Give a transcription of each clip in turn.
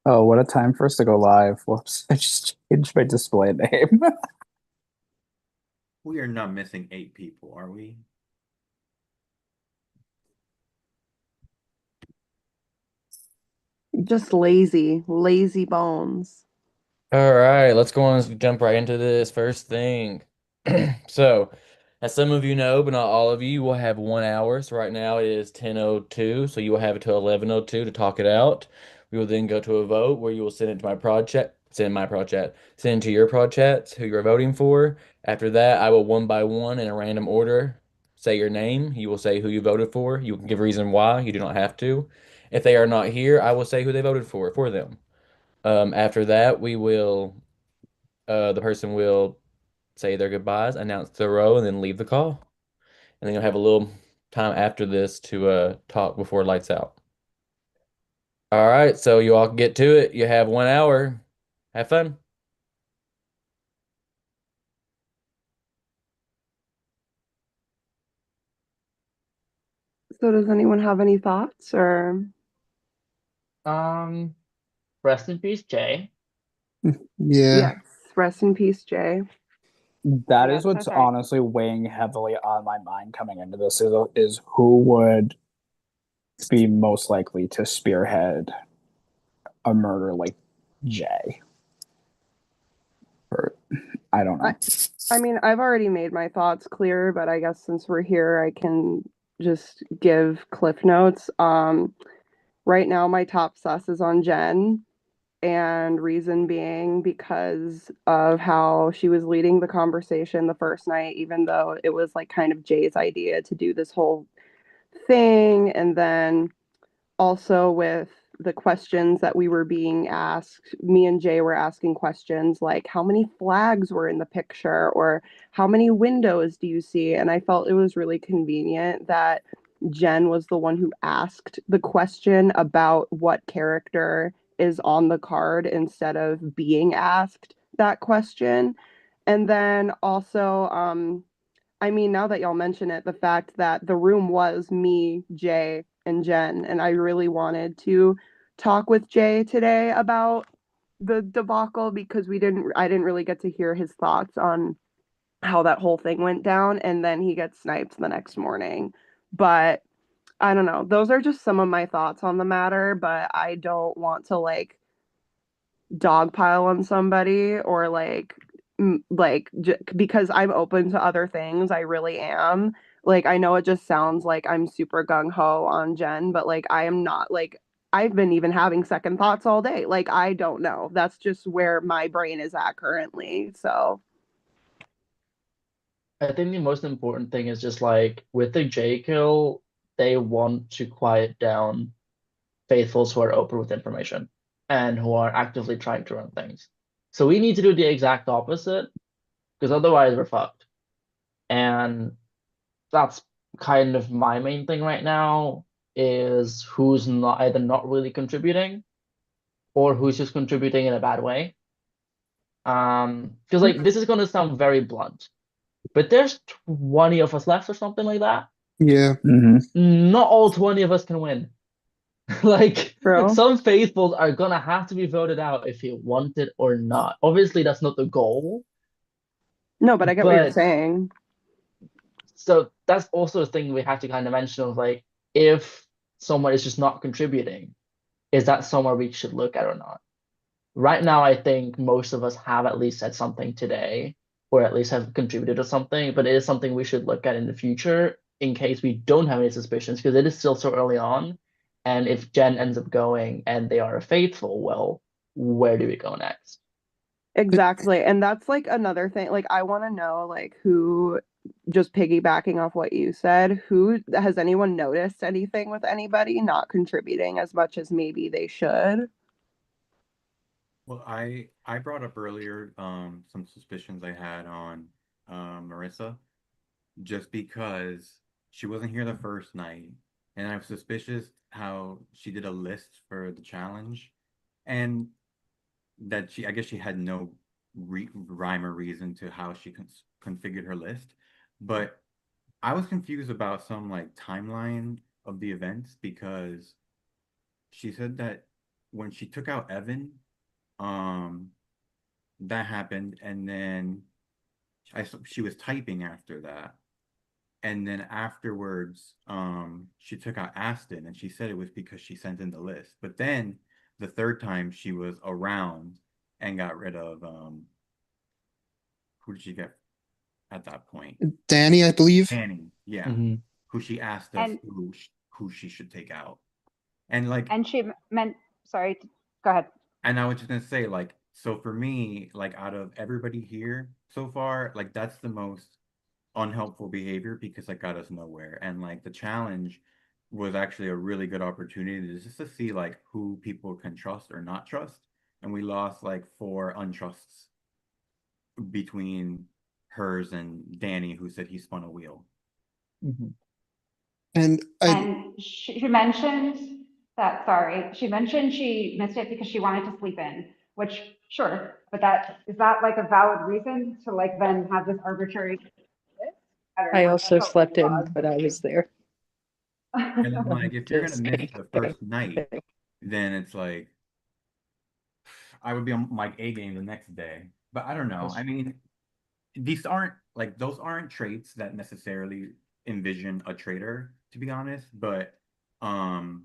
Oh, what a time for us to go live. Whoops, I just changed my display name. We are not missing 8 people, are we? Just lazy, lazy bones. All right, let's go on and jump right into this first thing. So, as some of you know, but not all of you, will have 1 hour. So right now it is 10:02, so you will have until 11:02 to talk it out. We will then go to a vote where you will send it to my project, send it to your projects who you're voting for. After that, I will one by one in a random order say your name. You will say who you voted for. You can give a reason why. You do not have to. If they are not here, I will say who they voted for them. After that, the person will say their goodbyes, announce the row, and then leave the call. And then you'll have a little time after this to talk before lights out. All right, so you all can get to it. You have 1 hour. Have fun. So does anyone have any thoughts or Um, Rest in peace, Jay. Yeah, yes, rest in peace, Jay. that Yeah, is it's what's okay. honestly weighing heavily on my mind coming into this is who would be most likely to spearhead a murder like Jay. Or I don't I know. I mean, I've already made my thoughts clear, but I guess since we're here, I can just give cliff notes. Right now my top sus is on Jen, and reason being because of how she was leading the conversation the first night, even though it was like kind of Jay's idea to do this whole thing, and then also with the questions that we were being asked, me and Jay were asking questions like how many flags were in the picture or how many windows do you see? And I felt it was really convenient that Jen was the one who asked the question about what character is on the card instead of being asked that question. And then also, I mean, now that y'all mention it, the fact that the room was me, Jay, and Jen, and I really wanted to talk with Jay today about the debacle because I didn't really get to hear his thoughts on how that whole thing went down, and then he gets sniped the next morning. But I don't know. Those are just some of my thoughts on the matter, but I don't want to like dogpile on somebody or because I'm open to other things. I really am. Like I know it just sounds like I'm super gung ho on Jen, but like I am not. Like I've been even having second thoughts all day. Like I don't know. That's just where my brain is at currently. So I think the most important thing is just like with the J kill, they want to quiet down faithfuls who are open with information and who are actively trying to run things. So we need to do the exact opposite because otherwise we're fucked. And that's kind of my main thing right now is who's not either not really contributing or who's just contributing in a bad way. Because like this is gonna sound very blunt, but there's 20 of us left or something like that. Yeah. Hmm. Not all 20 of us can win. Like true. some faithfuls are gonna have to be voted out if you want it or not. Obviously, that's not the goal, No, but I get what you're but saying. so that's also a thing we have to kind of mention of like if someone is just not contributing, is that somewhere we should look at or not? Right now, I think most of us have at least said something today, or at least have contributed to something, but it is something we should look at in the future in case we don't have any suspicions, because it is still so early on. And if Jen ends up going and they are faithful, well, where do we go next? Exactly. And that's like another thing. Like I want to know like who just piggybacking off what you said, who has anyone noticed anything with anybody not contributing as much as maybe they should? Well, I brought up earlier some suspicions I had on Marissa just because she wasn't here the first night, and I was suspicious how she did a list for the challenge, and that I guess she had no re rhyme or reason to how she configured her list, but I was confused about some like timeline of the events because she said that when she took out Evan, um, that happened, and then she was typing after that. And then afterwards, she took out Aston and she said it was because she sent in the list. But then the third time she was around and got rid of who did she get at that point? Danny, I believe. Annie, yeah. Mhm. Who she asked us And who she should take out. And like she meant, sorry, go ahead. and I was just gonna say, like, so for me, like out of everybody here so far, like that's the most unhelpful behavior because it got us nowhere. And like the challenge was actually a really good opportunity just to see like who people can trust or not trust. And we lost like 4 untrusts between hers and Danny, who said he spun a wheel. Mhm. And I, And she mentioned that, sorry, she mentioned she missed it because she wanted to sleep in, which, sure, but is that like a valid reason to like then have this arbitrary list? I don't I know, also that felt slept in, odd. but I was there. And then like if you're gonna Just miss the first night, kidding. then it's like I would be on my A game the next day. But I don't know. I mean, these aren't like those aren't traits that necessarily envision a traitor, to be honest, but um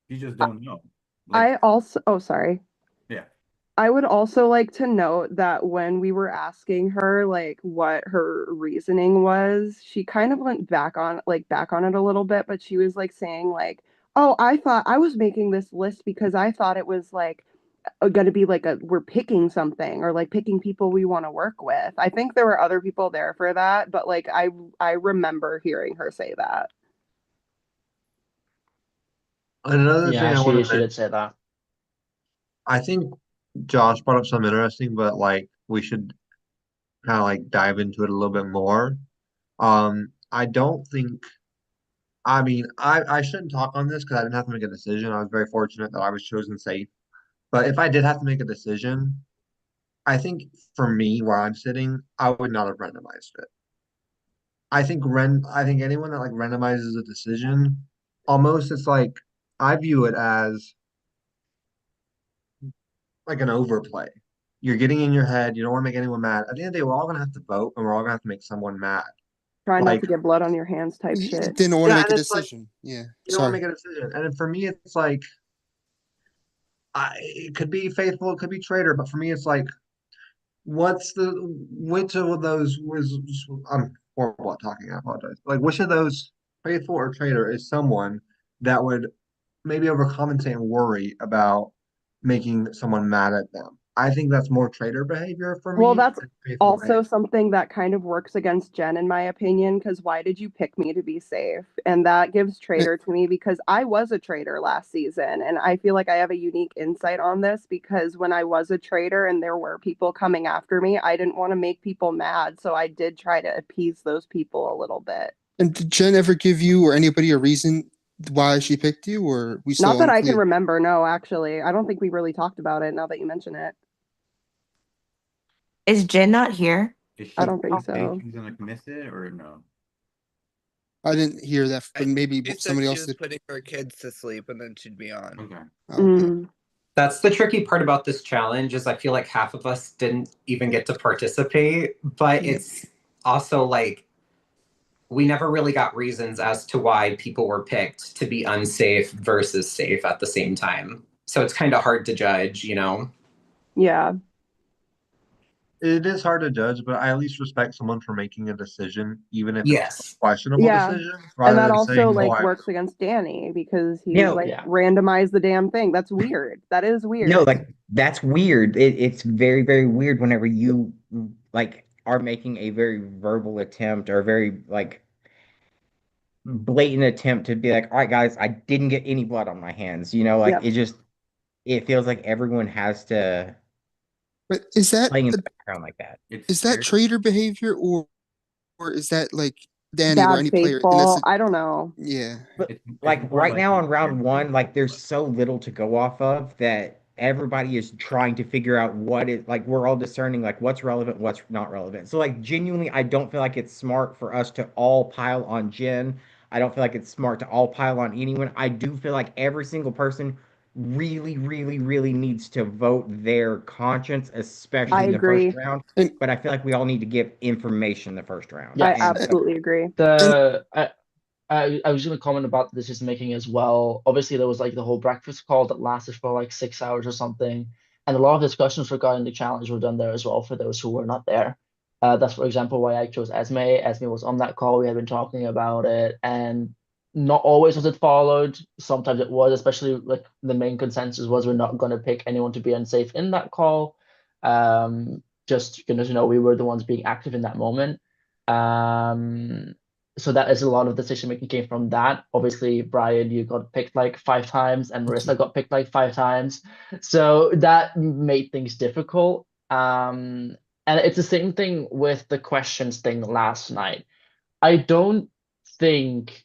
you just don't know. Like, I also, oh, sorry. yeah. I would also like to note that when we were asking her like what her reasoning was, she kind of went back on it a little bit, but she was like saying like, "Oh, I thought I was making this list because I thought it was like going to be like a we're picking something or like picking people we want to work with." I think there were other people there for that, but like I remember hearing her say that. Another thing Yeah, I want to she did mention, say that. I think Josh brought up something interesting, but like we should kind of like dive into it a little bit more. I don't think, I mean, I shouldn't talk on this because I didn't have to make a decision. I was very fortunate that I was chosen safe. But if I did have to make a decision, I think for me, where I'm sitting, I would not have randomized it. I think anyone that like randomizes a decision, almost it's like I view it as like an overplay. You're getting in your head, you don't want to make anyone mad. At the end of the day, we're all gonna have to vote and we're all gonna have to make someone mad. Try not Like, to get blood on your hands type shit. didn't want to yeah, make and a it's like decision. Yeah, you don't want to sorry. make a decision. And then for me, it's like it could be faithful, it could be traitor, but for me, it's like which of those was I'm horrible at talking, I apologize. Like which of those faithful or traitor is someone that would maybe overcompensate and worry about making someone mad at them. I think that's more traitor behavior for Well, me that's than faithful also behavior. something that kind of works against Jen, in my opinion, because why did you pick me to be safe? And that gives Eh, traitor to me because I was a traitor last season. And I feel like I have a unique insight on this because when I was a traitor and there were people coming after me, I didn't want to make people mad. So I did try to appease those people a little bit. And did Jen ever give you or anybody a reason why she picked you, or we Not still that I can unclear? remember, no, actually. I don't think we really talked about it now that you mention it. Is Jen not here? Is I she don't think think so. she's gonna miss it or no? I didn't hear that, but maybe She said somebody she else was did. putting her kids to sleep and then she'd be on. Okay. Oh, okay. Mm. That's the tricky part about this challenge is I feel like half of us didn't even get to participate, but Yep. it's also like we never really got reasons as to why people were picked to be unsafe versus safe at the same time. So it's kind of hard to judge, you know? Yeah. It is hard to judge, but I at least respect someone for making a decision, even if it's a Yes. questionable Yeah. decision, And rather that than also saying, "Oh, like I." works against Danny because he No, like Yeah. randomized the damn thing. That's weird. That is no, weird. like that's weird. It's very, very weird whenever you like are making a very verbal attempt or very like blatant attempt to be like, all right, guys, I didn't get any blood on my hands. Like Yep. it feels like everyone has to But is that playing in the background like that. It's is that scary. traitor behavior, or is that like Danny or Bad any player? And that's faithful. I don't know. yeah. But It's like more right like now he's on round scared of one, you. like there's so little to go off of that everybody is trying to figure out what is like we're all discerning like what's relevant, what's not relevant. So like genuinely, I don't feel like it's smart for us to all pile on Jen. I don't feel like it's smart to all pile on anyone. I do feel like every single person really, really, really needs to vote their conscience, especially I in the first agree. round. And But I feel like we all need to give information the first round. I Yes. And so absolutely agree. I was going to comment about the decision making as well. Obviously, there was like the whole breakfast call that lasted for like 6 hours or something, and a lot of discussions regarding the challenge were done there as well for those who were not there. That's, for example, why I chose Esme. Esme was on that call. We had been talking about it, and not always was it followed. Sometimes it was, especially like the main consensus was we're not going to pick anyone to be unsafe in that call. Just because we were the ones being active in that moment. Um, so that is a lot of decision making came from that. Obviously, Brian, you got picked like 5 times, and Marissa got picked like 5 times. So that made things difficult. And it's the same thing with the questions thing last night. I don't think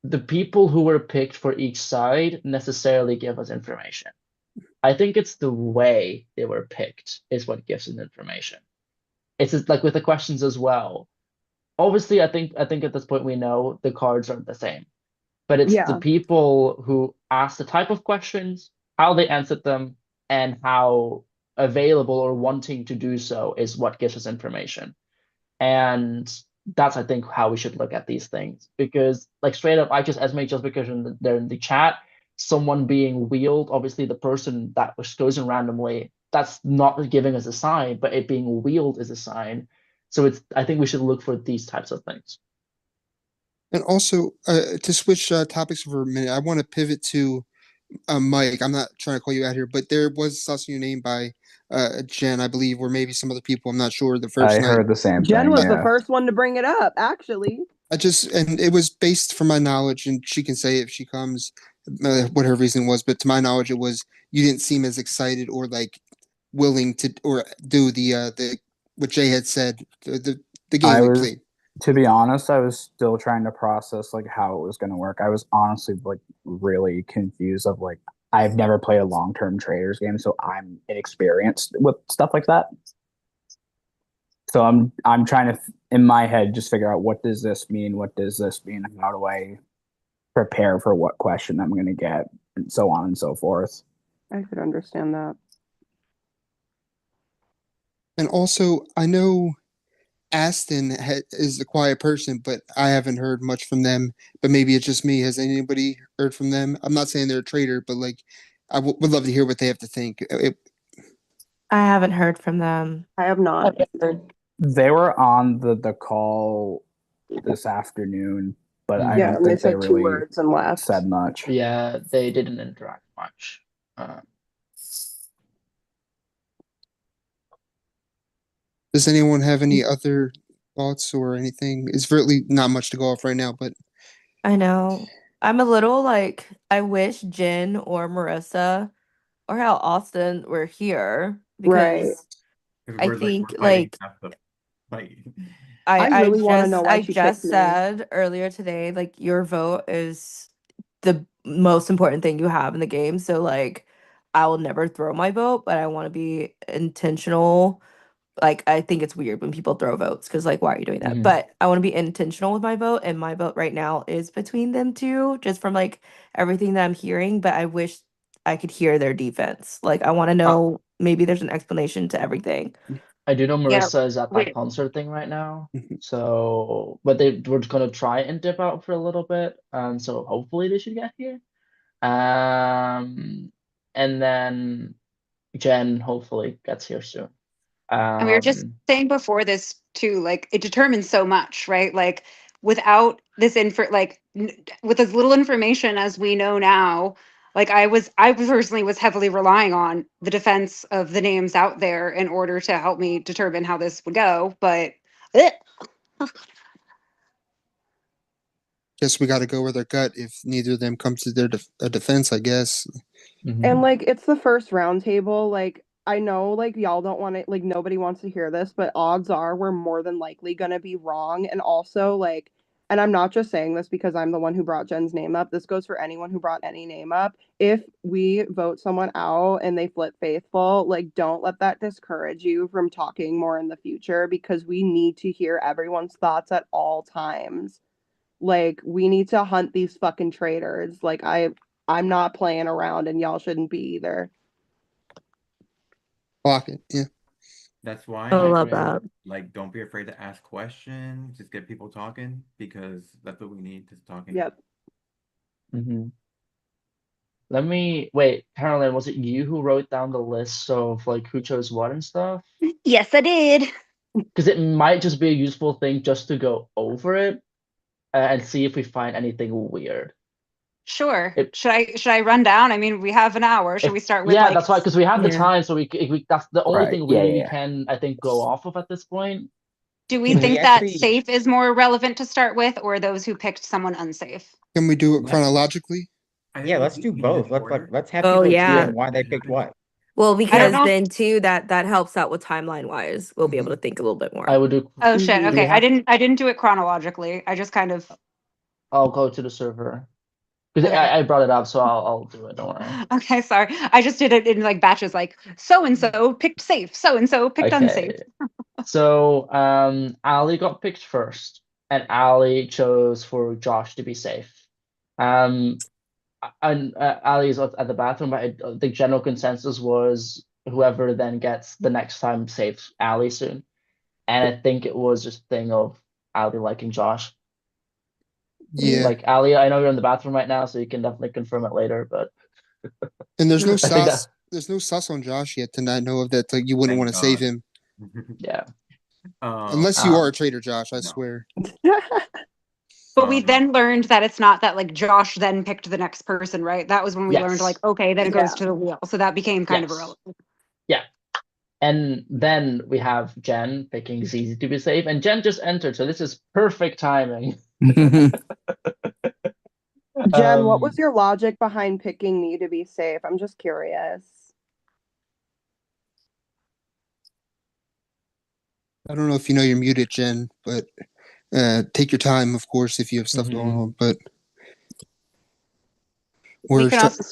the people who were picked for each side necessarily give us information. I think it's the way they were picked is what gives us information. It's just like with the questions as well. Obviously, I think at this point we know the cards aren't the same, but it's the Yeah. people who ask the type of questions, how they answered them, and how available or wanting to do so is what gives us information. And that's I think how we should look at these things. Because like straight up, I just estimate just because they're in the chat, someone being wheeled, obviously the person that was chosen randomly, that's not giving us a sign, but it being wheeled is a sign. So it's I think we should look for these types of things. And also, to switch topics for a minute, I want to pivot to Mike. I'm not trying to call you out here, but there was also your name by Jen, I believe, or maybe some other people. I'm not sure. The first I night, heard the same Jen thing. was the Yeah. first one to bring it up, actually. and it was based from my knowledge, and she can say if she comes, what her reason was. But to my knowledge, it was you didn't seem as excited or like willing to or do the what Jay had said the game I we was, played. to be honest, I was still trying to process like how it was going to work. I was honestly like really confused of like I've never played a long-term traders game, so I'm inexperienced with stuff like that. So I'm trying to in my head just figure out what does this mean? What does this mean? How do I prepare for what question I'm going to get, and so on and so forth. I could understand that. And also, I know Aston is a quiet person, but I haven't heard much from them. But maybe it's just me. Has anybody heard from them? I'm not saying they're a traitor, but like, would love to hear what they have to think. I haven't heard from them. I have not. They were on the call this afternoon, but I Yeah, don't and they think they said two really words and left. said much. Yeah, they didn't interact much. Does anyone have any other thoughts or anything? It's really not much to go off right now, but I know. I'm a little like, I wish Jen or Marissa or how Austin were here Right. because Because I we're like think we're fighting like half the fight. I really want to know why I she just picked me. said earlier today, like your vote is the most important thing you have in the game. So like I will never throw my vote, but I want to be intentional. Like I think it's weird when people throw votes because like why are you doing that? Mhm. But I want to be intentional with my vote, and my vote right now is between them two, just from like everything that I'm hearing. But I wish I could hear their defense. Like I want to know maybe there's an explanation to everything. I do know Yeah, Marissa is at that wait. concert thing right now. Mhm. So, but they were gonna try and dip out for a little bit. So hopefully they should get here. And then Jen hopefully gets here soon. And we were just saying before this too, like it determines so much, right? Like without this info, like with as little information as we know now, like I personally was heavily relying on the defense of the names out there in order to help me determine how this would go. But guess we got to go with our gut if neither of them comes to their a defense, I guess. And like it's the first round table. Like I know like y'all don't want to like nobody wants to hear this, but odds are we're more than likely gonna be wrong. And also like and I'm not just saying this because I'm the one who brought Jen's name up. This goes for anyone who brought any name up. If we vote someone out and they flip faithful, like don't let that discourage you from talking more in the future because we need to hear everyone's thoughts at all times. Like we need to hunt these fucking traitors. Like I'm not playing around, and y'all shouldn't be either. Block it. Yeah. That's why I I love would that. like don't be afraid to ask questions, just get people talking because that's what we need, just talking. Yep. Mm-hmm. Let me wait, Caroline, was it you who wrote down the list of like who chose what and stuff? Yes, I did. Because it might just be a useful thing just to go over it and see if we find anything weird. Sure. It, Should I run down? I mean, we have an hour. Should if, we start with yeah, like that's why, because we have the Yeah. time, so we that's the only Right. thing Yeah, really we yeah. can, I think, go off of at this point. do we Can think we that actually safe is more relevant to start with, or those who picked someone unsafe? Can we do it Let's- chronologically? I Yeah, think let's we do can both. in Let's order. let's have Oh, people yeah. choose why they picked what. Well, I don't because know. then too that helps out with timeline wise. We'll be able to think a little bit more. I would do. Oh shit. Mhm. Do we Okay. have? I didn't do it chronologically. I just kind of I'll go to the server because okay. I brought it up, so I'll do it. Don't worry. Okay, sorry. I just did it in like batches, like so and so picked safe, so and so picked unsafe. Okay. So Ali got picked first, and Ali chose for Josh to be safe. Um, and Ali's at the bathroom, but the general consensus was whoever then gets the next time saves Ali soon. And I think it was just a thing of Ali liking Josh. Yeah. Like Ali, I know you're in the bathroom right now, so you can definitely confirm it later. But And there's no I think that sus. There's no sus on Josh yet to not know of that. Like you wouldn't Thank want to save God. him yeah. unless you are a traitor, Josh. I no. swear. But we Um, then learned that it's not that like Josh then picked the next person, right? That was when we learned Yes. like, okay, then it Yeah. goes to the wheel. So that became kind of Yes. irrelevant. Yeah. And then we have Jen picking Zizi to be safe, and Jen just entered, so this is perfect timing. Jen, what was your logic behind picking me to be safe? I'm just curious. I don't know if you know you're muted, Jen, but take your time, of course, if you have stuff going on. But We we're can also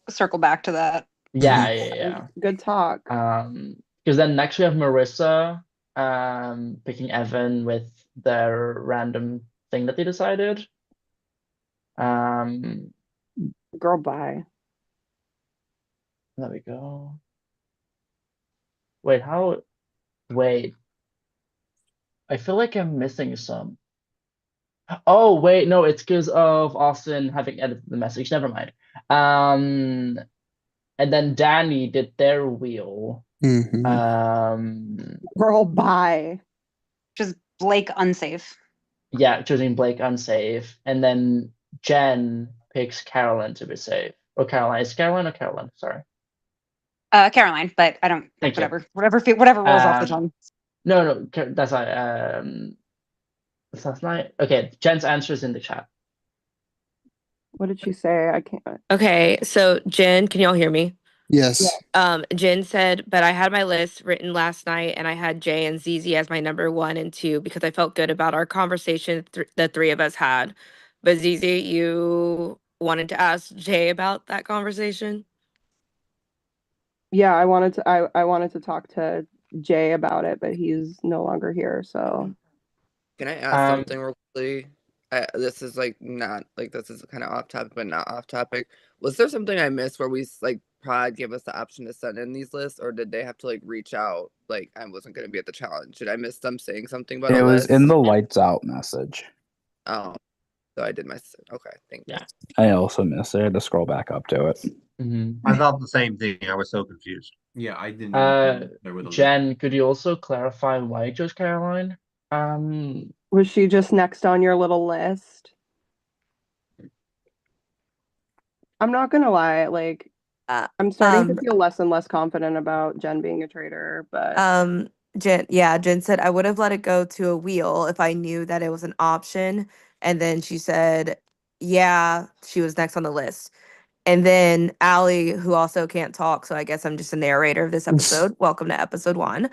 circle back to that. Yeah. Good talk. Because then next we have Marissa picking Evan with their random thing that they decided. Girl, bye. There we go. Wait. I feel like I'm missing some. Oh, wait, no, it's because of Austin having edited the message. Never mind. And then Danny did their wheel. Girl, bye. Just Blake unsafe. Yeah, choosing Blake unsafe. And then Jen picks Carolyn to be safe. Or Caroline. Is it Caroline or Carolyn? Sorry. Caroline, but I don't Thank you. whatever rolls off the tongue. No, that's not that's not okay. Jen's answer is in the chat. What did she say? I can't. Okay, so Jen, can y'all hear me? Yes. Jen said, but I had my list written last night and I had Jay and ZZ as my number 1 and 2 because I felt good about our conversation the three of us had. But ZZ, you wanted to ask Jay about that conversation? Yeah, I wanted to talk to Jay about it, but he's no longer here, so. Can I ask something real quickly? This is like not like this is kind of off topic, but not off topic. Was there something I missed where we like Pride gave us the option to send in these lists, or did they have to like reach out? Like I wasn't going to be at the challenge. Did I miss them saying something about It a was list? in the lights out message. Oh, so I did miss it. Okay, thank you. I also missed it. I had to scroll back up to it. I thought the same thing. I was so confused. Yeah, I didn't know there was a Jen, could you also clarify why you chose Caroline? Was she just next on your little list? I'm not gonna lie, like I'm starting to feel less and less confident about Jen being a traitor, but Jen said I would have let it go to a wheel if I knew that it was an option. And then she said, yeah, she was next on the list. And then Allie, who also can't talk, so I guess I'm just a narrator of this episode. Welcome to episode 1.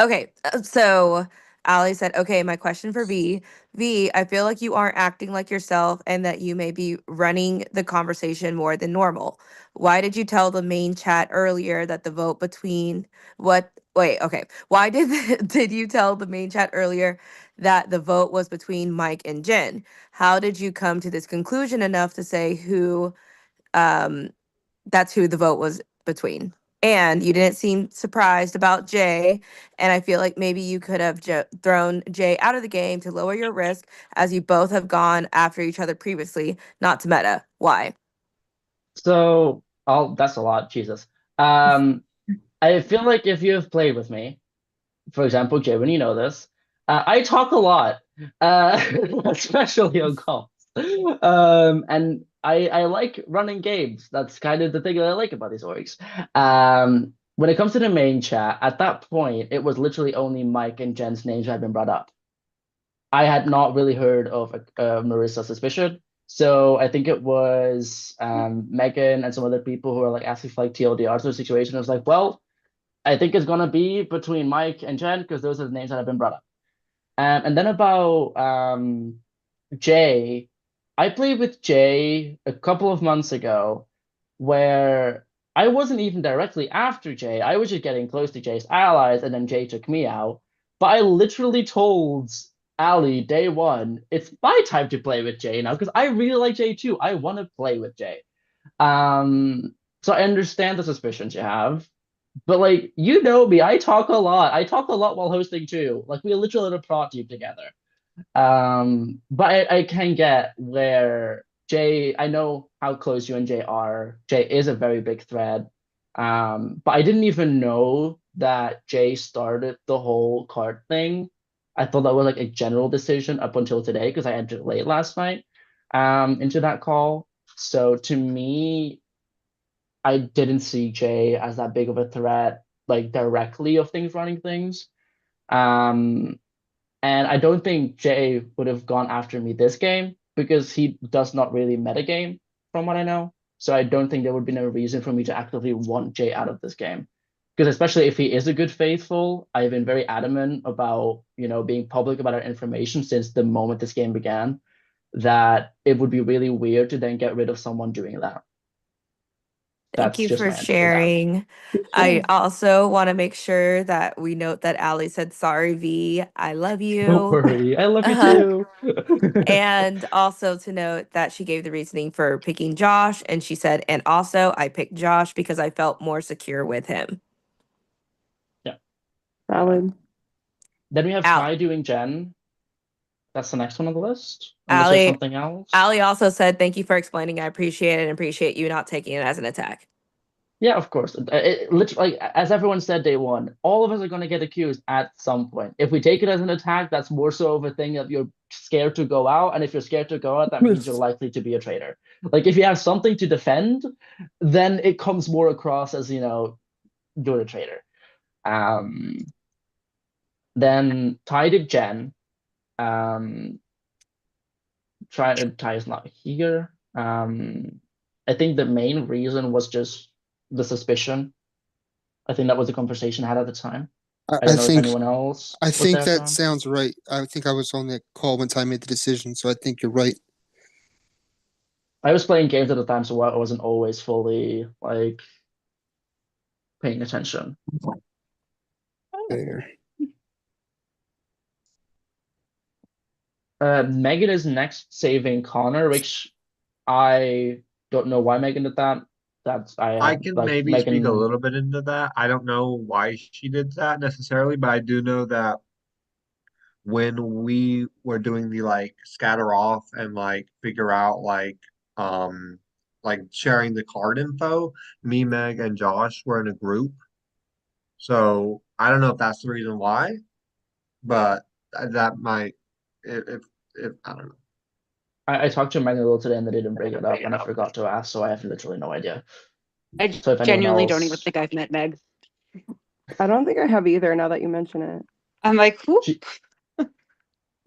Okay, so Allie said, okay, my question for V. V, I feel like you aren't acting like yourself and that you may be running the conversation more than normal. Why did you tell the main chat earlier that the vote between why did you tell the main chat earlier that the vote was between Mike and Jen? How did you come to this conclusion enough to say who that's who the vote was between. And you didn't seem surprised about Jay. And I feel like maybe you could have thrown Jay out of the game to lower your risk, as you both have gone after each other previously, not to meta. Why? So, that's a lot, Jesus. I feel like if you have played with me, for example, Jay, when you know this, I talk a lot, especially on calls. And I like running games. That's kind of the thing that I like about these orgs. When it comes to the main chat, at that point, it was literally only Mike and Jen's names that had been brought up. I had not really heard of Marissa's suspicion. So I think it was Megan and some other people who are like asking for like TLDR sort of situation. I was like, well, I think it's gonna be between Mike and Jen because those are the names that have been brought up. And then about Jay, I played with Jay a couple of months ago where I wasn't even directly after Jay. I was just getting close to Jay's allies, and then Jay took me out. But I literally told Ali day one, it's my time to play with Jay now because I really like Jay too. I want to play with Jay. So I understand the suspicions you have. But like you know me, I talk a lot. I talk a lot while hosting too. Like we literally had a prod team together. But I can get where Jay, I know how close you and Jay are. Jay is a very big threat. But I didn't even know that Jay started the whole card thing. I thought that was like a general decision up until today because I entered late last night into that call. So to me, I didn't see Jay as that big of a threat, like directly of things running things. Um, and I don't think Jay would have gone after me this game because he does not really metagame from what I know. So I don't think there would be no reason for me to actively want Jay out of this game. Because especially if he is a good faithful, I've been very adamant about, being public about our information since the moment this game began, that it would be really weird to then get rid of someone doing that. Thank That's you just for my answer to that. sharing. I also want to make sure that we note that Ali said, sorry, V. I love you. Don't worry. I love you too. And also to note that she gave the reasoning for picking Josh. And she said, and also I picked Josh because I felt more secure with him. Yeah. Valid. Then we have Al- Ty doing Jen. That's the next one on the list. Unless there's something else. Ali also said, thank you for explaining. I appreciate it and appreciate you not taking it as an attack. Yeah, of course. It literally, as everyone said day one, all of us are going to get accused at some point. If we take it as an attack, that's more so of a thing that you're scared to go out. And if you're scared to go out, that means you're likely to be a traitor. Like if you have something to defend, then it comes more across as, you're a traitor. Then Ty did Jen. Ty is not here. I think the main reason was just the suspicion. I think that was the conversation I had at the time. I don't know if anyone else. I was think there, that John. sounds right. I think I was on the call when Ty made the decision, so I think you're right. I was playing games at the time, so I wasn't always fully like paying attention. There. Megan is next saving Connor, which I don't know why Megan did that. I can like maybe Megan. speak a little bit into that. I don't know why she did that necessarily, but I do know that when we were doing the like scatter off and like figure out like sharing the card info, me, Meg, and Josh were in a group. So I don't know if that's the reason why, but that might if I don't know. I talked to Megan a little today and they didn't bring it up, and I forgot to ask, so I have literally no idea. I So if anyone genuinely else... don't even think I've met Meg. I don't think I have either now that you mention it. I'm like, who?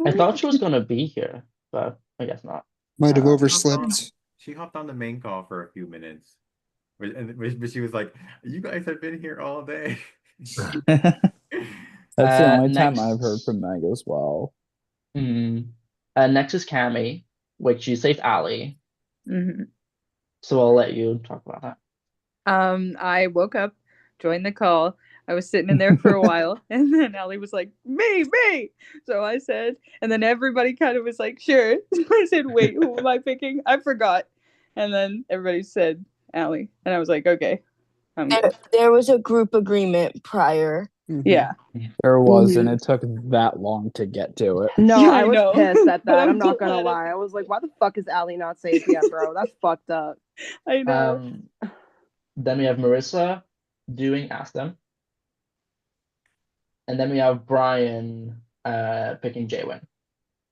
I thought she was gonna be here, but I guess not. Might have overslept. She hopped on the main call for a few minutes. But she was like, you guys have been here all day. That's the only time next... I've heard from Meg as well. Next is Cammy, which you saved Ali. Mm-hmm. So I'll let you talk about that. I woke up, joined the call. I was sitting in there for a while, and then Ali was like, me. So I said, and then everybody kind of was like, sure. I said, wait, who am I picking? I forgot. And then everybody said Allie. And I was like, okay, I'm good. There was a group agreement prior. Yeah. There was, and Mhm. it took that long to get to it. No, Yeah, I I was know. pissed at But that. I'm I'm not gonna glad lie. I was like, why the fuck is Allie not safe yet, bro? That's fucked up. I know. Then we have Marissa doing Ask Them. And then we have Brian picking Jaywin.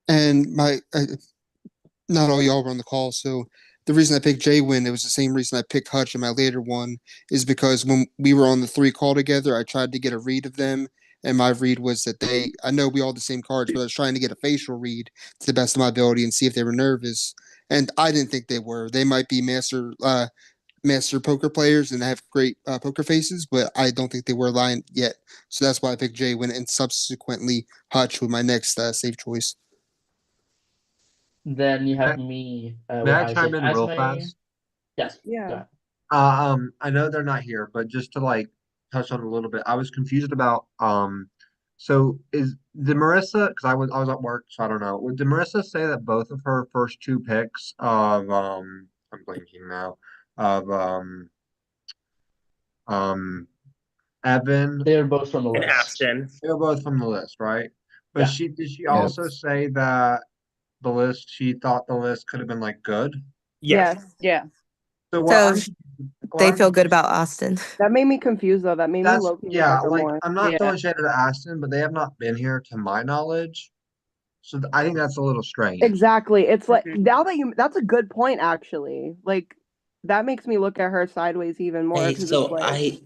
And not all y'all were on the call, so the reason I picked Jaywin, it was the same reason I picked Hutch in my later one, is because when we were on the 3 call together, I tried to get a read of them, and my read was that I know we all had the same cards, but I was trying to get a facial read to the best of my ability and see if they were nervous. And I didn't think they were. They might be master poker players and have great poker faces, but I don't think they were lying yet. So that's why I picked Jaywin and subsequently Hutch with my next safe choice. Then you have me May with I Isaac chime in real Esme. fast? Yes. Yeah. I know they're not here, but just to like touch on a little bit, I was confused about so did Marissa, because I was at work, so I don't know. Did Marissa say that both of her first 2 picks of I'm blanking now of um Evan, They're both from the And list. Ashton. they were both from the list, right? But Yeah. did she Yep. also say that she thought the list could have been like good? Yes. Yeah. So So they feel good about Austin. That made me confused though. That made me That's low-key look yeah, at her like more. I'm not Yeah. throwing shade at Aston, but they have not been here to my knowledge. So I think that's a little strange. Exactly. It's like Mhm. now that that's a good point actually. Like that makes me look at her sideways even more Hey, because so it's like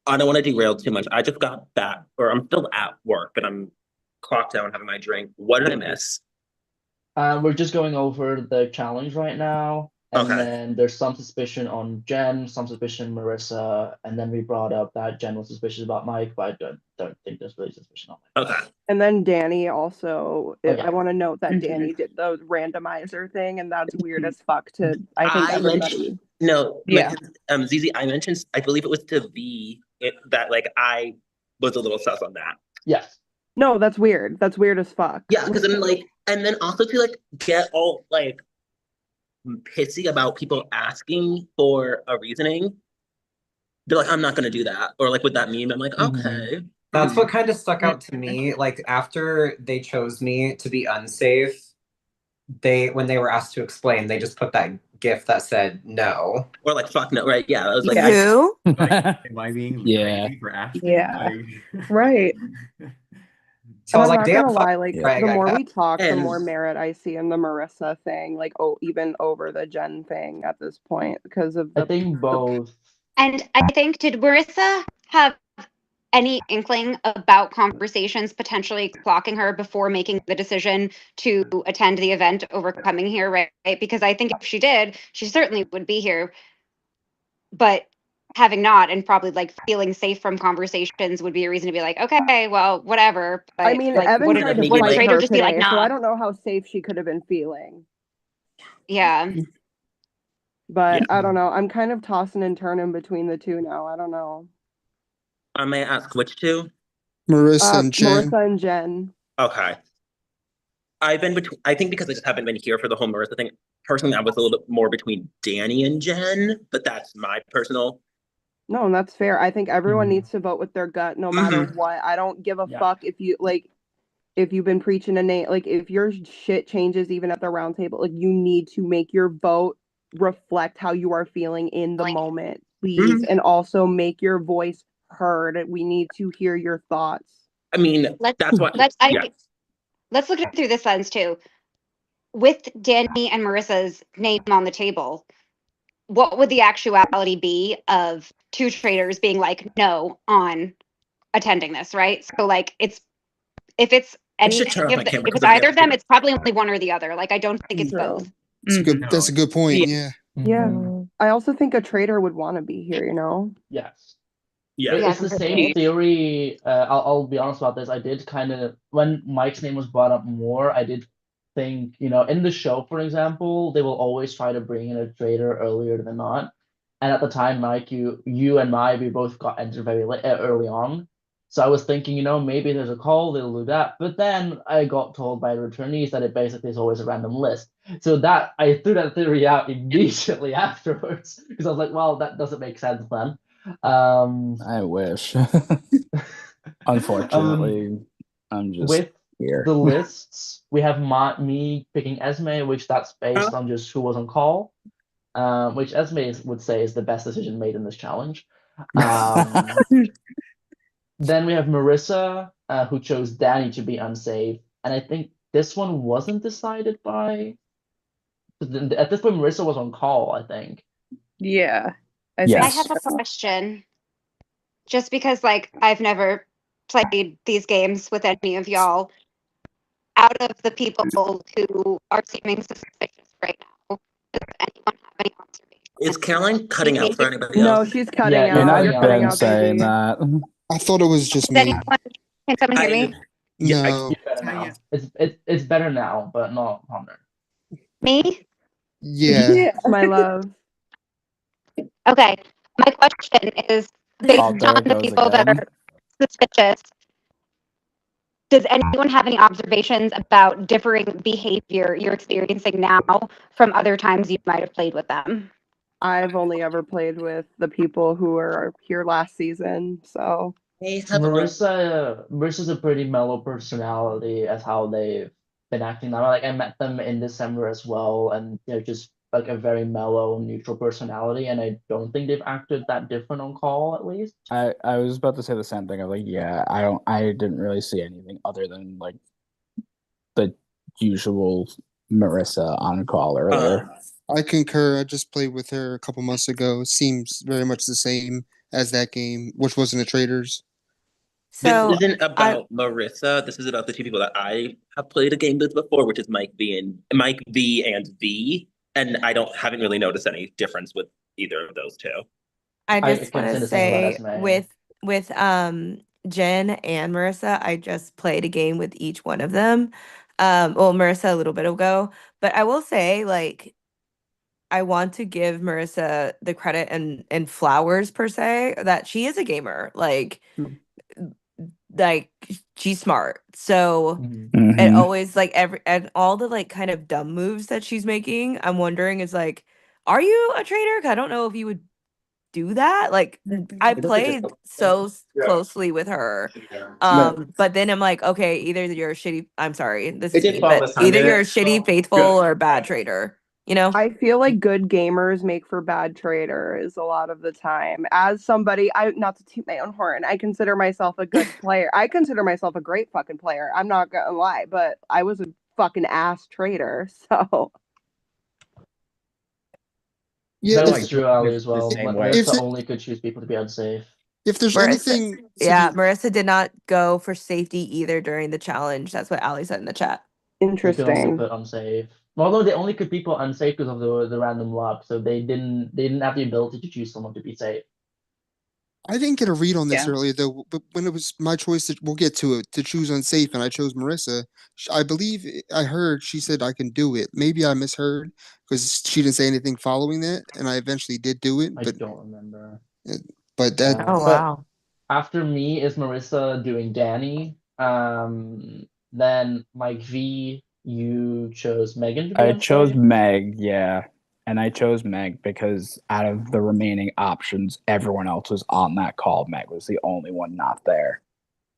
I don't want to derail too much. I just got back, or I'm still at work, but I'm clocked out and having my drink. What did I miss? We're just going over the challenge right now. And Okay. then there's some suspicion on Jen, some suspicion Marissa, and then we brought up that Jen was suspicious about Mike, but I don't think there's really suspicion on Mike. Okay. and then Danny also Oh, yeah. I want to note that Mhm. Danny did the randomizer thing and that's weird as fuck to I think I everybody. mentioned no, Yeah. Zizi, I mentioned I believe it was to V that like I was a little sus on that. Yes. No, that's weird. That's weird as fuck. Yeah, because then like, and then also to like get all like pissy about people asking for a reasoning. They're like, I'm not gonna do that, or like with that meme, I'm like, okay. That's what kind of stuck out to me. Like after they chose me to be unsafe, when they were asked to explain, they just put that GIF that said no. Or like fuck no, right? Yeah, I was like, Who? Am I being Yeah. crazy for Ashton? Yeah. Like... Right. So And I was I'm like, not damn, gonna fuck lie, like Greg, the I more guess. we talk, the And- more merit I see in the Marissa thing, like even over the Jen thing at this point because of I the think both. And I think, did Marissa have any inkling about conversations potentially clocking her before making the decision to attend the event over coming here, right? Because I think if she did, she certainly would be here. But having not and probably like feeling safe from conversations would be a reason to be like, okay, well, whatever. But I mean, like, Evan would tried to maybe, fight Trader her just be like, today, so nah? I don't know how safe she could have been feeling. Yeah. But Yeah. I don't know. I'm kind of tossing and turning between the two now. I don't know. I may ask which two. Marissa and Jen. Marissa and Jen. Okay. I've been between. I think because I just haven't been here for the whole Marissa thing. Personally, I was a little bit more between Danny and Jen, but that's my personal. No, and that's fair. I think everyone needs to vote with their gut no matter what. I don't give a Yeah. fuck if you've been preaching a name, like if your shit changes even at the round table, like you need to make your vote reflect how you are feeling in the moment, please. And also make your voice heard. We need to hear your thoughts. I mean, that's what. Yeah. Let's look at it through this lens too. With Danny and Marissa's name on the table, what would the actuality be of 2 traders being like no on attending this, right? So like if it's I should turn off my camera if it's because either of them, it's probably only one or the other. Like I don't think it's True. both. That's a good point. Yeah. Yeah. I also think a trader would want to be here, you know? Yes. Yeah. It's the same theory. I'll be honest about this. I did kind of, when Mike's name was brought up more, I did think, in the show, for example, they will always try to bring in a trader earlier than not. And at the time, Mike, you and I, we both got entered very late, early on. So I was thinking, maybe there's a call, they'll do that. But then I got told by the returnees that it basically is always a random list. So that I threw that theory out immediately afterwards because I was like, well, that doesn't make sense then. I wish. Unfortunately, I'm just With here. the lists, we have me picking Esme, which that's based on just who was on call, which Esme would say is the best decision made in this challenge. Then we have Marissa, who chose Danny to be unsafe, and I think this one wasn't decided by. At this point, Marissa was on call, I think. Yeah. I Yes. have a question. Just because, like, I've never played these games with any of y'all. Out of the people who are seeming suspicious right now, does anyone have any observations? Is Caroline cutting out for anybody No, else? she's cutting Yeah, out. And You're I've cutting been out, saying baby. that. I thought it was just Does me. anyone, can someone hear me? No. Better now. It's better now, but not Hunter. Me? Yeah. My love. Okay. My question is based Oh, there on it the goes people that again. are suspicious. Does anyone have any observations about differing behavior you're experiencing now from other times you might have played with them? I've only ever played with the people who were here last season, so Hey, Heather. Marissa's a pretty mellow personality as how they've been acting now. Like I met them in December as well, and they're just like a very mellow, neutral personality, and I don't think they've acted that different on call at least. I was about to say the same thing. I'm like, yeah, I didn't really see anything other than like the usual Marissa on call earlier. I concur. I just played with her a couple months ago. Seems very much the same as that game, which wasn't a Traitors. So This isn't about Marissa. This is about the two people that I have played a game with before, which is Mike V and V. And I haven't really noticed any difference with either of those two. I I just can want say to the same about say Esme. with Jen and Marissa, I just played a game with each one of them. Well, Marissa a little bit ago, but I will say like I want to give Marissa the credit and flowers per se that she is a gamer. Like she's smart. So it always like every and all the like kind of dumb moves that she's making, I'm wondering is like, are you a traitor? 'Cause I don't know if you would do that. Like I played so closely with her. But then I'm like, okay, either you're a shitty, I'm sorry, this is me, but either you're a shitty faithful or a bad traitor, you know? I feel like good gamers make for bad traders a lot of the time. As somebody, I not to toot my own horn, I consider myself a good player. I consider myself a great fucking player. I'm not gonna lie, but I was a fucking ass trader, so Yeah, That's if, true, Ali, as the well. same way. if, Marissa it, only could choose people to be unsafe. if there's Marissa, anything yeah, to Marissa did not go for safety either during the challenge. That's what Ali said in the chat. They could only interesting. put unsafe. Although they only could people unsafe because of the random luck, so they didn't have the ability to choose someone to be safe. I didn't get a read on this Yeah. earlier though, but when it was my choice we'll get to it, to choose unsafe, and I chose Marissa. I believe I heard she said I can do it. Maybe I misheard because she didn't say anything following that, and I eventually did do it. I don't remember. But that Oh But wow. after me is Marissa doing Danny. Then Mike V, you chose Megan to be I chose unsafe. Meg, yeah. And I chose Meg because out of the remaining options, everyone else was on that call. Meg was the only one not there.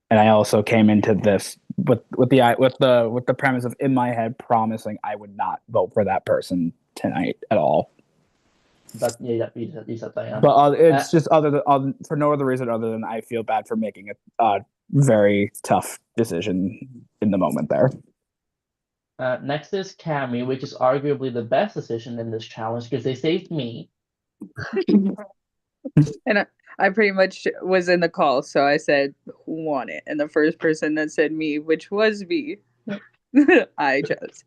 And I also came into this with the premise of in my head promising I would not vote for that person tonight at all. But yeah, you said that, yeah. But it's just for no other reason other than I feel bad for making a very tough decision in the moment there. Next is Cammy, which is arguably the best decision in this challenge because they saved me. And I pretty much was in the call, so I said, who won it? And the first person that said me, which was me, I chose.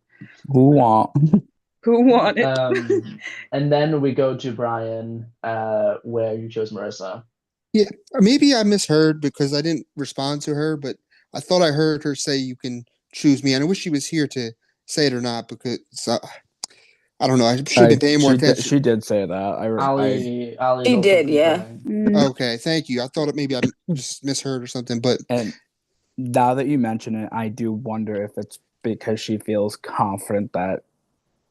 Who won? Who won it? And then we go to Brian, where you chose Marissa. Yeah, maybe I misheard because I didn't respond to her, but I thought I heard her say you can choose me, and I wish she was here to say it or not because I don't know. I should have been paying more attention. She did say that. Ali She voted did, for yeah. Brian. Okay, thank you. I thought it maybe I just misheard or something, but And now that you mention it, I do wonder if it's because she feels confident that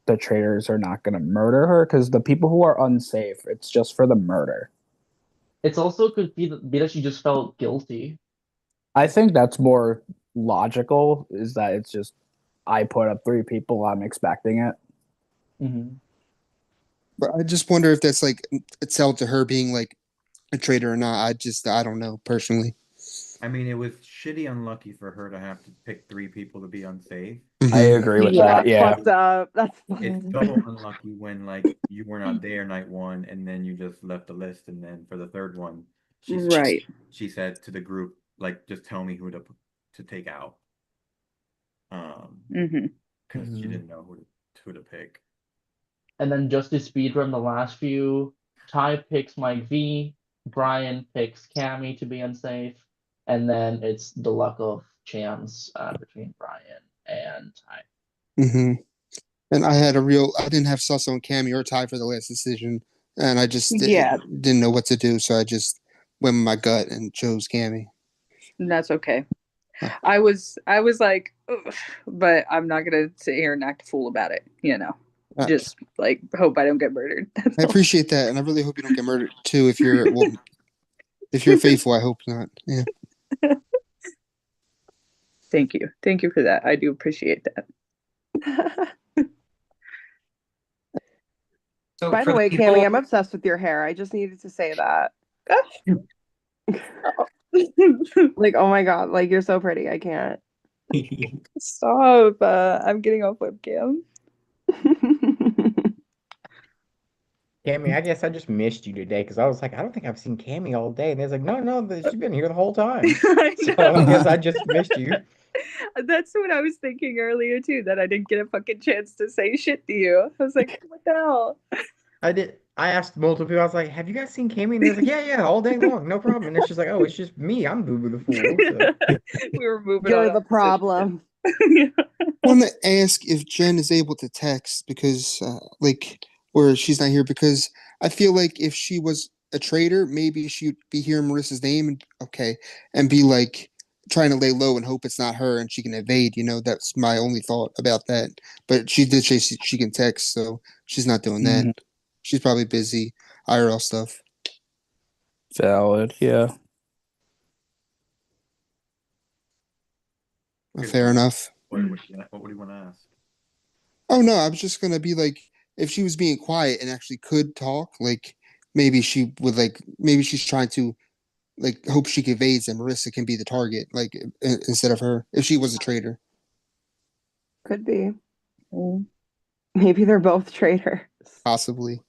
the traitors are not going to murder her, because the people who are unsafe, it's just for the murder. It's also could be that she just felt guilty. I think that's more logical, is that it's just, I put up 3 people, I'm expecting it. but I just wonder if that's like it's held to her being like a traitor or not. I don't know personally. I mean, it was shitty unlucky for her to have to pick 3 people to be unsafe. I agree with Yeah, that. that's Yeah. fucked up. That's It's double unlucky when like you were not there night 1 and then you just left the list, and then for the 3rd one, Right. she said to the group, like, just tell me who to take out. Because she didn't know who to pick. And then just to speedrun the last few, Ty picks Mike V, Brian picks Cammy to be unsafe, and then it's the luck of chance between Brian and Ty. And I didn't have sus on Cammy or Ty for the last decision, and I just Yeah. didn't know what to do, so I just went with my gut and chose Cammy. That's okay. I was like, ugh, but I'm not gonna sit here and act a fool about it, Just like hope I don't get murdered. That's I all. appreciate that, and I really hope you don't get murdered too. If you're faithful, I hope not. Yeah. Thank you for that. I do appreciate that. So By for the way, people, Cammy, I'm obsessed with your hair. I just needed to say that. Like, oh my God, like you're so pretty. I can't. Stop. I'm getting off webcam. Cammy, I guess I just missed you today because I was like, I don't think I've seen Cammy all day. And they was like, no, she's been here the whole time. So I guess I just missed you. That's what I was thinking earlier too, that I didn't get a fucking chance to say shit to you. I was like, what the hell? I asked multiple people, I was like, have you guys seen Cammy? And they was like, yeah, all day long, no problem. And it's just like, oh, it's just me. I'm Boo Boo the Fool. So. We were moving You're on the problem. I want to ask if Jen is able to text because, or she's not here, because I feel like if she was a traitor, maybe she'd be hearing Marissa's name and be like trying to lay low and hope it's not her and she can evade. That's my only thought about that. But she did say she can text, so she's not doing that. She's probably busy IRL stuff. Valid. Yeah. Fair enough. What do you want to ask? Oh no, I was just gonna be like, if she was being quiet and actually could talk, like maybe she would maybe she's trying to hope she evades and Marissa can be the target, instead of her, if she was a traitor. Could be. Maybe they're both traitors. Possibly.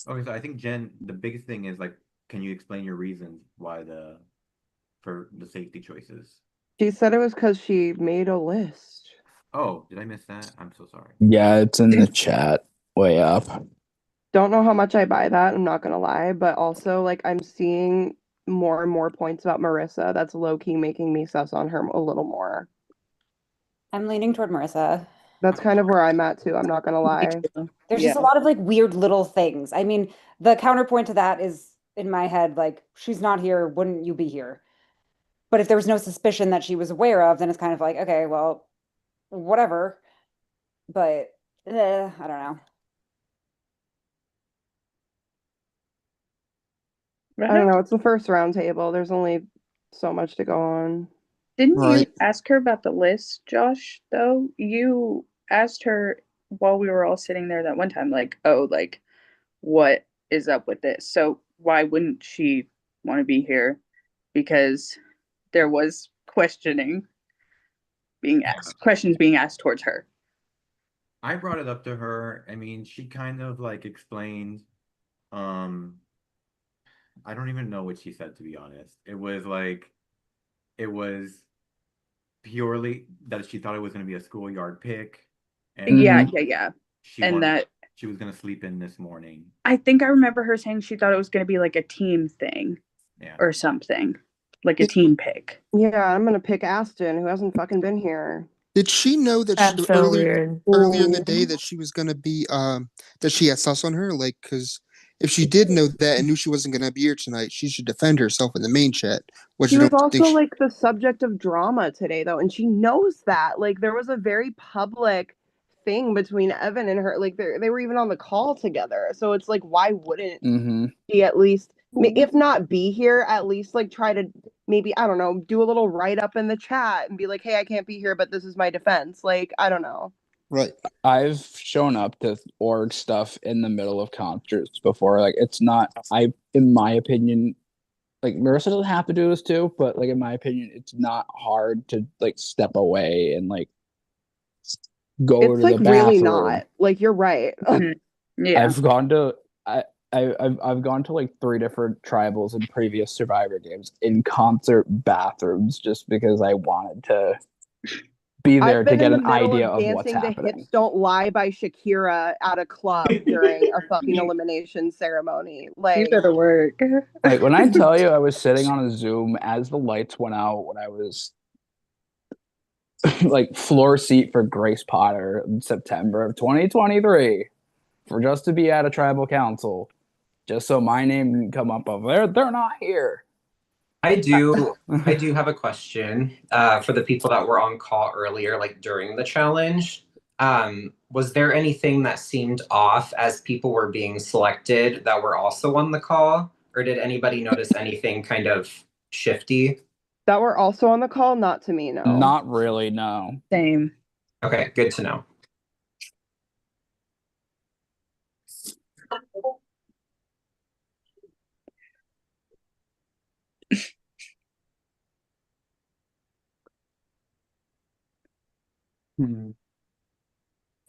Okay, so I think Jen, the biggest thing is can you explain your reasons for the safety choices? She said it was because she made a list. Oh, did I miss that? I'm so sorry. Yeah, it's in the chat way up. Don't know how much I buy that, I'm not gonna lie, but also I'm seeing more and more points about Marissa that's low-key making me sus on her a little more. I'm leaning toward Marissa. That's kind of where I'm at too, I'm not gonna lie. There's just a lot of weird little things. I mean, the counterpoint to that is in my head, she's not here, wouldn't you be here? But if there was no suspicion that she was aware of, then it's kind of like, okay, well, whatever. But I don't know. I don't know, it's the first roundtable. There's only so much to go on. Didn't you ask her about the list, Josh, though? You asked her while we were all sitting there that one time, what is up with this? So why wouldn't she want to be here? Because there was questions being asked towards her. I brought it up to her. I mean, she kind of explained, I don't even know what she said, to be honest. It was purely that she thought it was going to be a schoolyard pick. And yeah. she was going to sleep in this morning. I think I remember her saying she thought it was going to be a team thing or something, like a team pick. Yeah, I'm gonna pick Aston, who hasn't fucking been here. Did she know that That's so weird. earlier in the day that she was gonna be that she had sus on her? Because if she did know that and knew she wasn't going to be here tonight, she should defend herself in the main chat. Which She I was don't think also like the subject of drama today, though, and she knows that. Like, there was a very public thing between Evan and her. Like, they were even on the call together. So it's like, why wouldn't she at least, if not be here, at least like try to maybe, I don't know, do a little write up in the chat and be like, hey, I can't be here, but this is my defense. Like, I don't know. Right. I've shown up to org stuff in the middle of concerts before. Like, it's not, in my opinion, like Marissa doesn't have to do this too, but like in my opinion, it's not hard to like step away and like go It's to like the bathroom. really not. Like, you're right. Yeah. I've gone to I've gone to like 3 different tribals in previous Survivor games in concert bathrooms just because I wanted to be there I've to been get in the an middle idea of of what's dancing to happening. Hips Don't Lie by Shakira at a club during a fucking elimination ceremony. Like, You gotta work. Like when I tell you I was sitting on a Zoom as the lights went out when I was like floor seat for Grace Potter in September of 2023 for just to be at a tribal council, just so my name didn't come up of they're not here. I do have a question for the people that were on call earlier, like during the challenge. Was there anything that seemed off as people were being selected that were also on the call? Or did anybody notice anything kind of shifty? that were also on the call? Not to me, no. Not really, no. Same. Okay, good to know.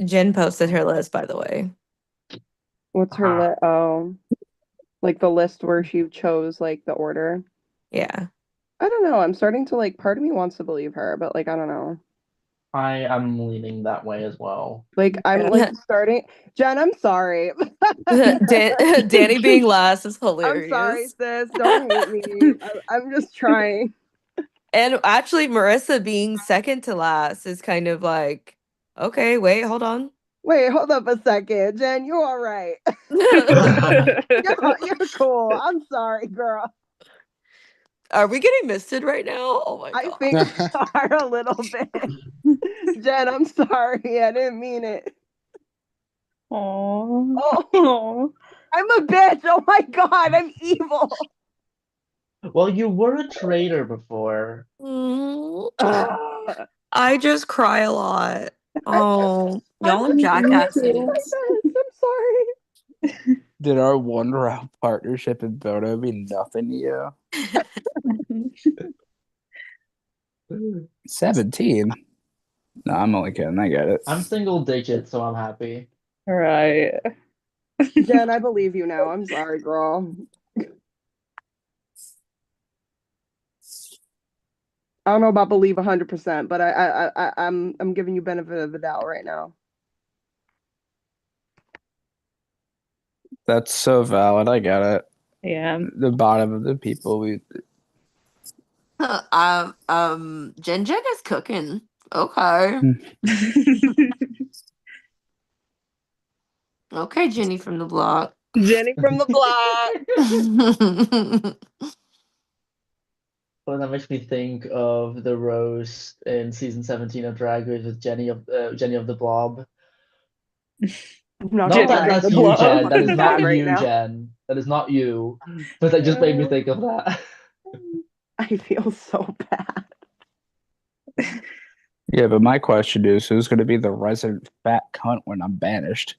Jen posted her list, by the way. What's her list? Oh, like the list where she chose like the order. Yeah. I don't know. I'm starting to like, part of me wants to believe her, but like, I don't know. I am leaning that way as well. Like, I'm like starting. Jen, I'm sorry. Danny being last is hilarious. I'm sorry, sis. Don't hate me. I'm just trying. And actually, Marissa being second to last is kind of like, okay, wait, hold on. Wait, hold up a second. Jen, you all right. You're cool. I'm sorry, girl. Are we getting misted right now? Oh my I god. think we are a little bit. Jen, I'm sorry. I didn't mean it. Oh, I'm a bitch. Oh my god, I'm evil. Well, you were a traitor before. I just cry a lot. Oh, y'all are jackasses. I'm sorry. Did our one round partnership in Bodo mean nothing to you? 17. No, I'm only kidding. I get it. I'm single digit, so I'm happy. All right. Jen, I believe you now. I'm sorry, girl. I don't know about believe 100%, but I'm giving you benefit of the doubt right now. That's so valid. I get it. Yeah. The bottom of the people we Jen is cooking. Okay. Okay, Jenny from the block. Jenny from the block. Well, that makes me think of the roast in season 17 of Drag Race with Jenny of the Blob. Not No, Jenny that's the you, block. Jen. That is I'm not mad right you, now. Jen. That is not you. But that just made me think of that. I feel so bad. Yeah, but my question is, who's going to be the resident fat cunt when I'm banished?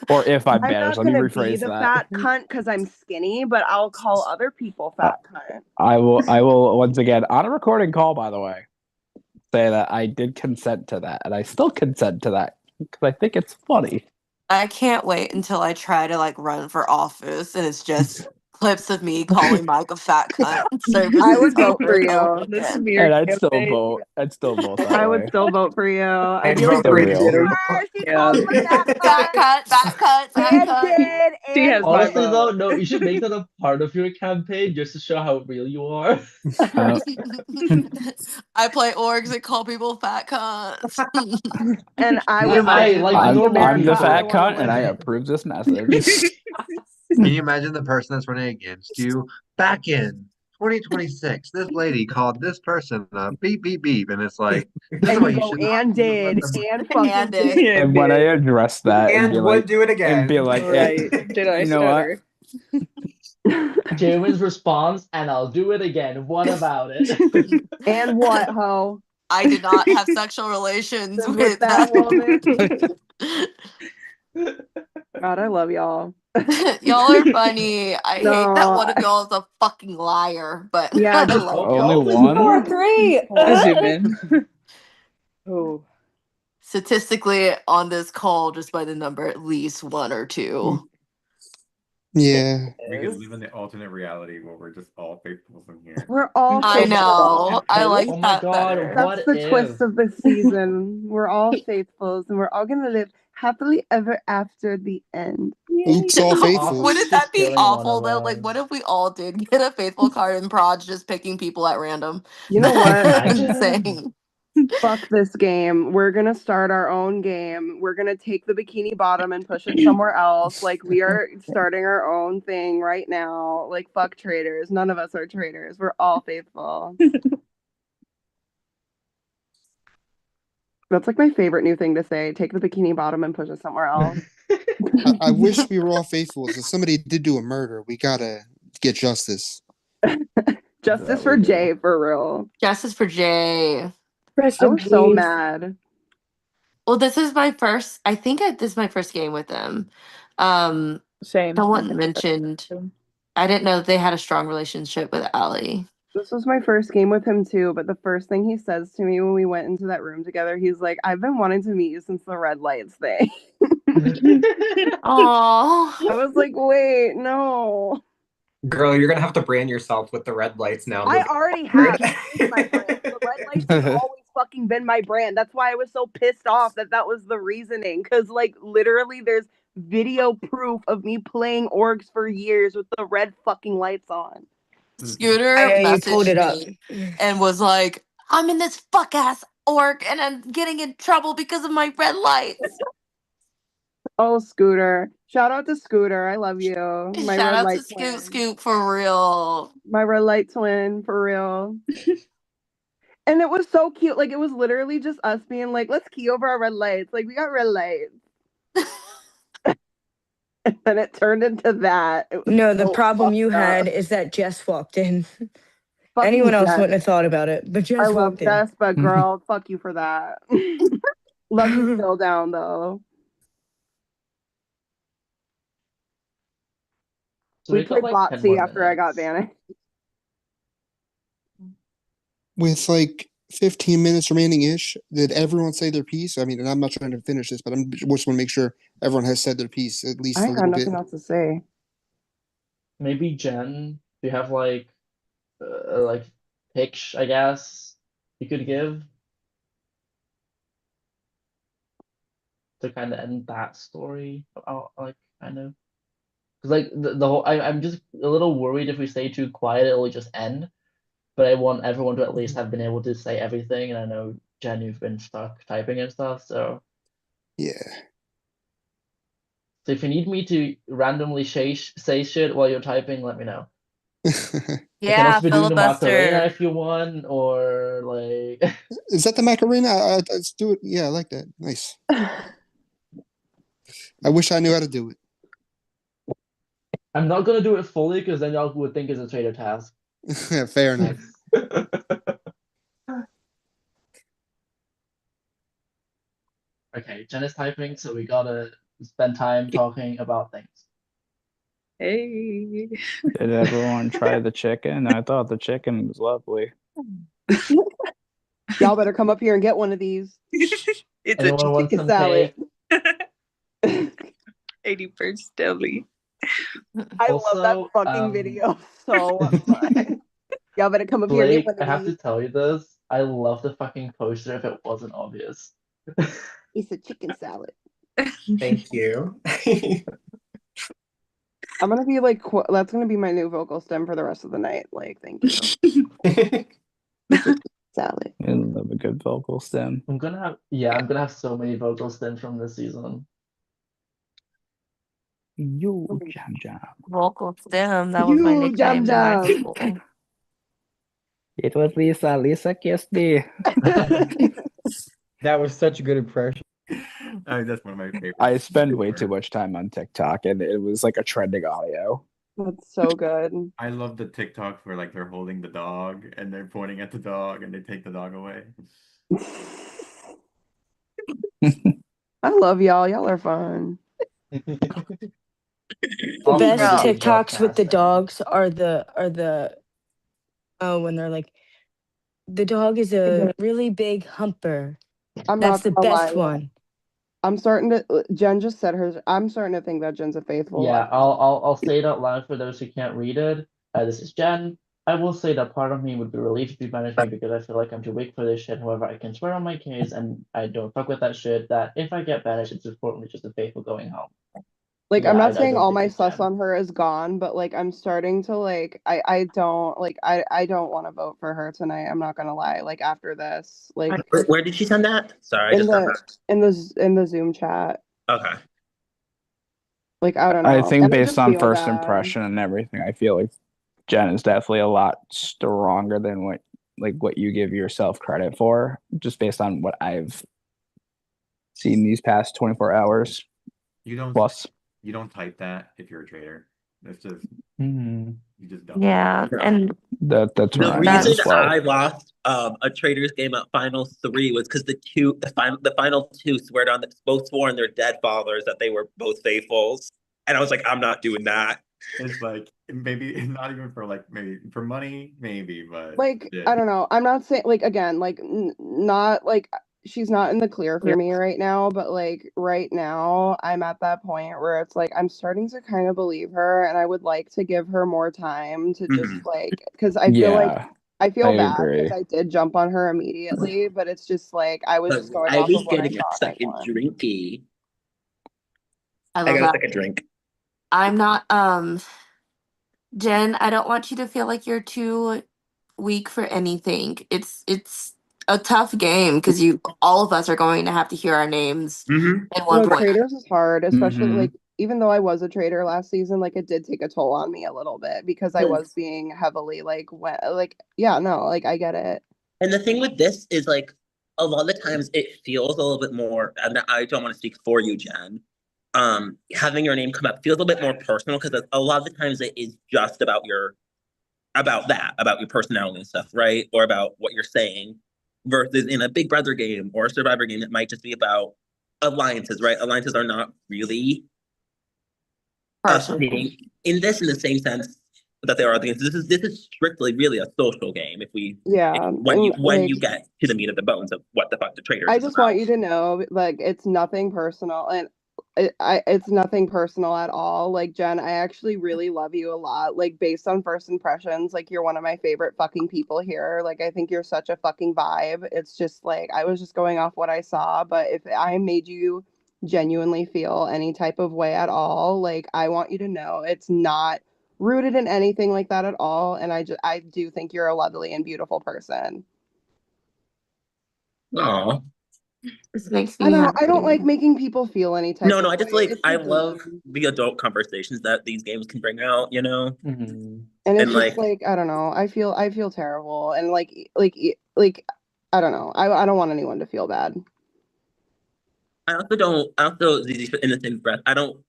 Or if I'm banished, let me not gonna be rephrase the that. fat cunt because I'm skinny, but I'll call other people fat cunt. I will once again, on a recording call, by the way, say that I did consent to that, and I still consent to that because I think it's funny. I can't wait until I try to like run for office and it's just clips of me calling Mike a fat cunt. I would vote for you. This is And I'd still vote. I'd still vote that I way. would still vote for you. I'd I'd be vote like, for you. she Yeah. called him a fat cunt. Fat cunt, fat cunt, fat And cunt. did, She and has my Honestly, though, vote. no, you should make that a part of your campaign just to show how real you are. I play orgs and call people fat cunts. And I Yeah, was like, like "Fuck normal I'm the America, I fat people. wanna cunt, and I live." approve this message. Can you imagine the person that's running against you? Back in 2026, this lady called this person a beep beep beep, and it's like this is And why you you go, should not and even let did, them. and fucking And did. it. Yeah, And when I did. address that and And be would like, do it again. and be like, Right. Did I you know what? stutter? Jamin's response, and I'll do it again. What about it? And what, ho? I did not have sexual relations With that woman. that. God, I love y'all. Y'all are funny. I hate that No, one of y'all is a fucking liar, but yeah, I just love Only y'all. one? You're great. I zoom in. Oh. Statistically on this call, just by the number, at least one or two. Yeah. We could live in the alternate reality where we're just all faithfuls in here. We're all I know. I like Oh my that god, better. what That's the if? twist of the season. We're all faithfuls and we're all gonna live happily ever after the end. Oops, all faithfuls. Wouldn't Just that be killing one awful of though? Like, us. what if we all did get a faithful card and Proj just picking people at random? You know what? Insane. Fuck this game. We're gonna start our own game. We're gonna take the bikini bottom and push it somewhere else. Like we are starting our own thing right now. Like fuck traitors. None of us are traitors. We're all faithful. That's like my favorite new thing to say. Take the bikini bottom and push it somewhere else. I wish we were all faithfuls. If somebody did do a murder, we gotta get justice. Justice for Jay, for real. Justice for Jay. I was so mad. Well, this is my first. This is my first game with them. Same. Someone mentioned. I didn't know they had a strong relationship with Allie. This was my first game with him too, but the first thing he says to me when we went into that room together, he's like, "I've been wanting to meet you since the red lights thing." Oh, I was like, "Wait, no." Girl, you're gonna have to brand yourself with the red lights now. I moving already forward. have. It's my brand. The red lights has always fucking been my brand. That's why I was so pissed off that was the reasoning. Because like literally, there's video proof of me playing orgs for years with the red fucking lights on. Scooter And you pulled it up. and was like, "I'm in this fuck ass orc and I'm getting in trouble because of my red lights." Oh, Scooter! Shout out to Scooter. I love you. My Shout red out light to twin. Scoop for real. My red light twin for real. And it was so cute. Like it was literally just us being like, let's key over our red lights. Like we got red lights. And then it turned into that. It was No, the so problem you fucked up. had is that Jess walked in. Fucking Anyone else Jess. wouldn't have thought about it, but Jess I love walked in. Jess, but girl, fuck you for that. Love you still down though. So We we got played like 10 Botsy more after I got minutes. banished. With like 15 minutes remaining ish, did everyone say their piece? I mean, and I'm not trying to finish this, but I just want to make sure everyone has said their piece at least I a ain't got little bit. nothing else to say. Maybe Jen, do you have like pitch, I guess, you could give to kind of end that story? Like kind of, because like the whole, I'm just a little worried if we stay too quiet, it'll just end. But I want everyone to at least have been able to say everything, and I know Jen, you've been stuck typing and stuff, so. Yeah. So if you need me to randomly say shit while you're typing, let me know. I can Yeah, also be doing the Macarena filibuster. if you want, or like. Is that the Macarena? Let's do it. Yeah, I like that. Nice. I wish I knew how to do it. I'm not gonna do it fully because then y'all would think it's a traitor task. Fair enough. Okay, Jen is typing, so we gotta spend time talking about things. Hey. Did everyone try the chicken? I thought the chicken was lovely. Y'all better come up here and get one of these. It's Anyone want chicken some salad. cake. 81st deli. I Also, love that fucking video so much. Y'all better come up here and Blake, get I one have of to these. tell you this. I love the fucking poster if it wasn't obvious. It's a chicken salad. Thank you. I'm gonna be like, that's gonna be my new vocal stem for the rest of the night. Like, thank you. Salad. I love a good vocal stem. I'm gonna have so many vocal stems from this season. You jam jam. Vocal stem. That was my You jam nickname in high jam. school. It was Lisa. Lisa kissed me. That was such a good impression. That's one of my favorites. I spend way too much time on TikTok, and it was like a trending audio. That's so good. I love the TikTok where like they're holding the dog and they're pointing at the dog and they take the dog away. I love y'all. Y'all are fun. The Also, best maybe the TikToks with the casting. dogs are the when they're like, the dog is a really big humper. I'm That's not the gonna lie. best one. I'm starting to. Jen just said hers. I'm starting to think that Jen's a faithful. Yeah, I'll say it out loud for those who can't read it. This is Jen. I will say that part of me would be relieved to be banished me because I feel like I'm too weak for this shit. However, I can swear on my case and I don't fuck with that shit. That if I get banished, it's importantly just a faithful going home. Like, Yeah, I'm I not saying don't all think my it's sus Jen. on her is gone, but like I'm starting to like I don't like I don't want to vote for her tonight. I'm not gonna lie. Like after this, like Where did she send that? Sorry, I in just got the Zoom chat. Okay. Like I don't I know. think And I based just on feel first bad. impression and everything, I feel like Jen is definitely a lot stronger than what you give yourself credit for, just based on what I've seen these past 24 hours You don't plus. you don't type that if you're a trader. That's just Mhm. you just don't. Yeah, and That's The where I'm at reason as well. I lost a Traders game at Final 3 was because the final two both swore on their dead fathers that they were both faithfuls, and I was like, I'm not doing that. It's like maybe not even for like maybe for money, maybe, but Like yeah. I don't know. I'm not saying like again like not like she's not in the clear for me right now, but like right now I'm at that point where it's like I'm starting to kind of believe her, and I would like to give her more time to just like because I feel like Yeah, I feel I bad because agree. I did jump on her immediately, but it's just like I was But just going I off was of what I getting a saw night second one. drinky. I I love got a that. second drink. I'm not Jen, I don't want you to feel like you're too weak for anything. It's a tough game because all of us are going to have to hear our names at one No, point. traders is hard, especially Mhm. like even though I was a trader last season, like it did take a toll on me a little bit because I was being heavily like yeah, no, like I get it. And the thing with this is like a lot of the times it feels a little bit more, and I don't want to speak for you, Jen. Having your name come up feels a little bit more personal because a lot of the times it is just about about your personality and stuff, right? Or about what you're saying. Versus in a Big Brother game or a Survivor game, it might just be about alliances, right? Alliances are not really a thing in the same sense that there are things. This is strictly really a social game. Yeah, When and like you get to the meat of the bones of what the fuck the Traitors I is just want about. you to know, like, it's nothing personal, and it's nothing personal at all. Like, Jen, I actually really love you a lot. Like, based on first impressions, like, you're one of my favorite fucking people here. Like, I think you're such a fucking vibe. It's just like I was just going off what I saw, but if I made you genuinely feel any type of way at all, like, I want you to know it's not rooted in anything like that at all. And I do think you're a lovely and beautiful person. Aw. This makes I me know I don't happy. like making people feel any type No, of I just way. like It's I a love game. the adult conversations that these games can bring out, you know? Mhm. And it's And just like like I don't know. I feel terrible and like I don't know. I don't want anyone to feel bad. I also in the same breath, I don't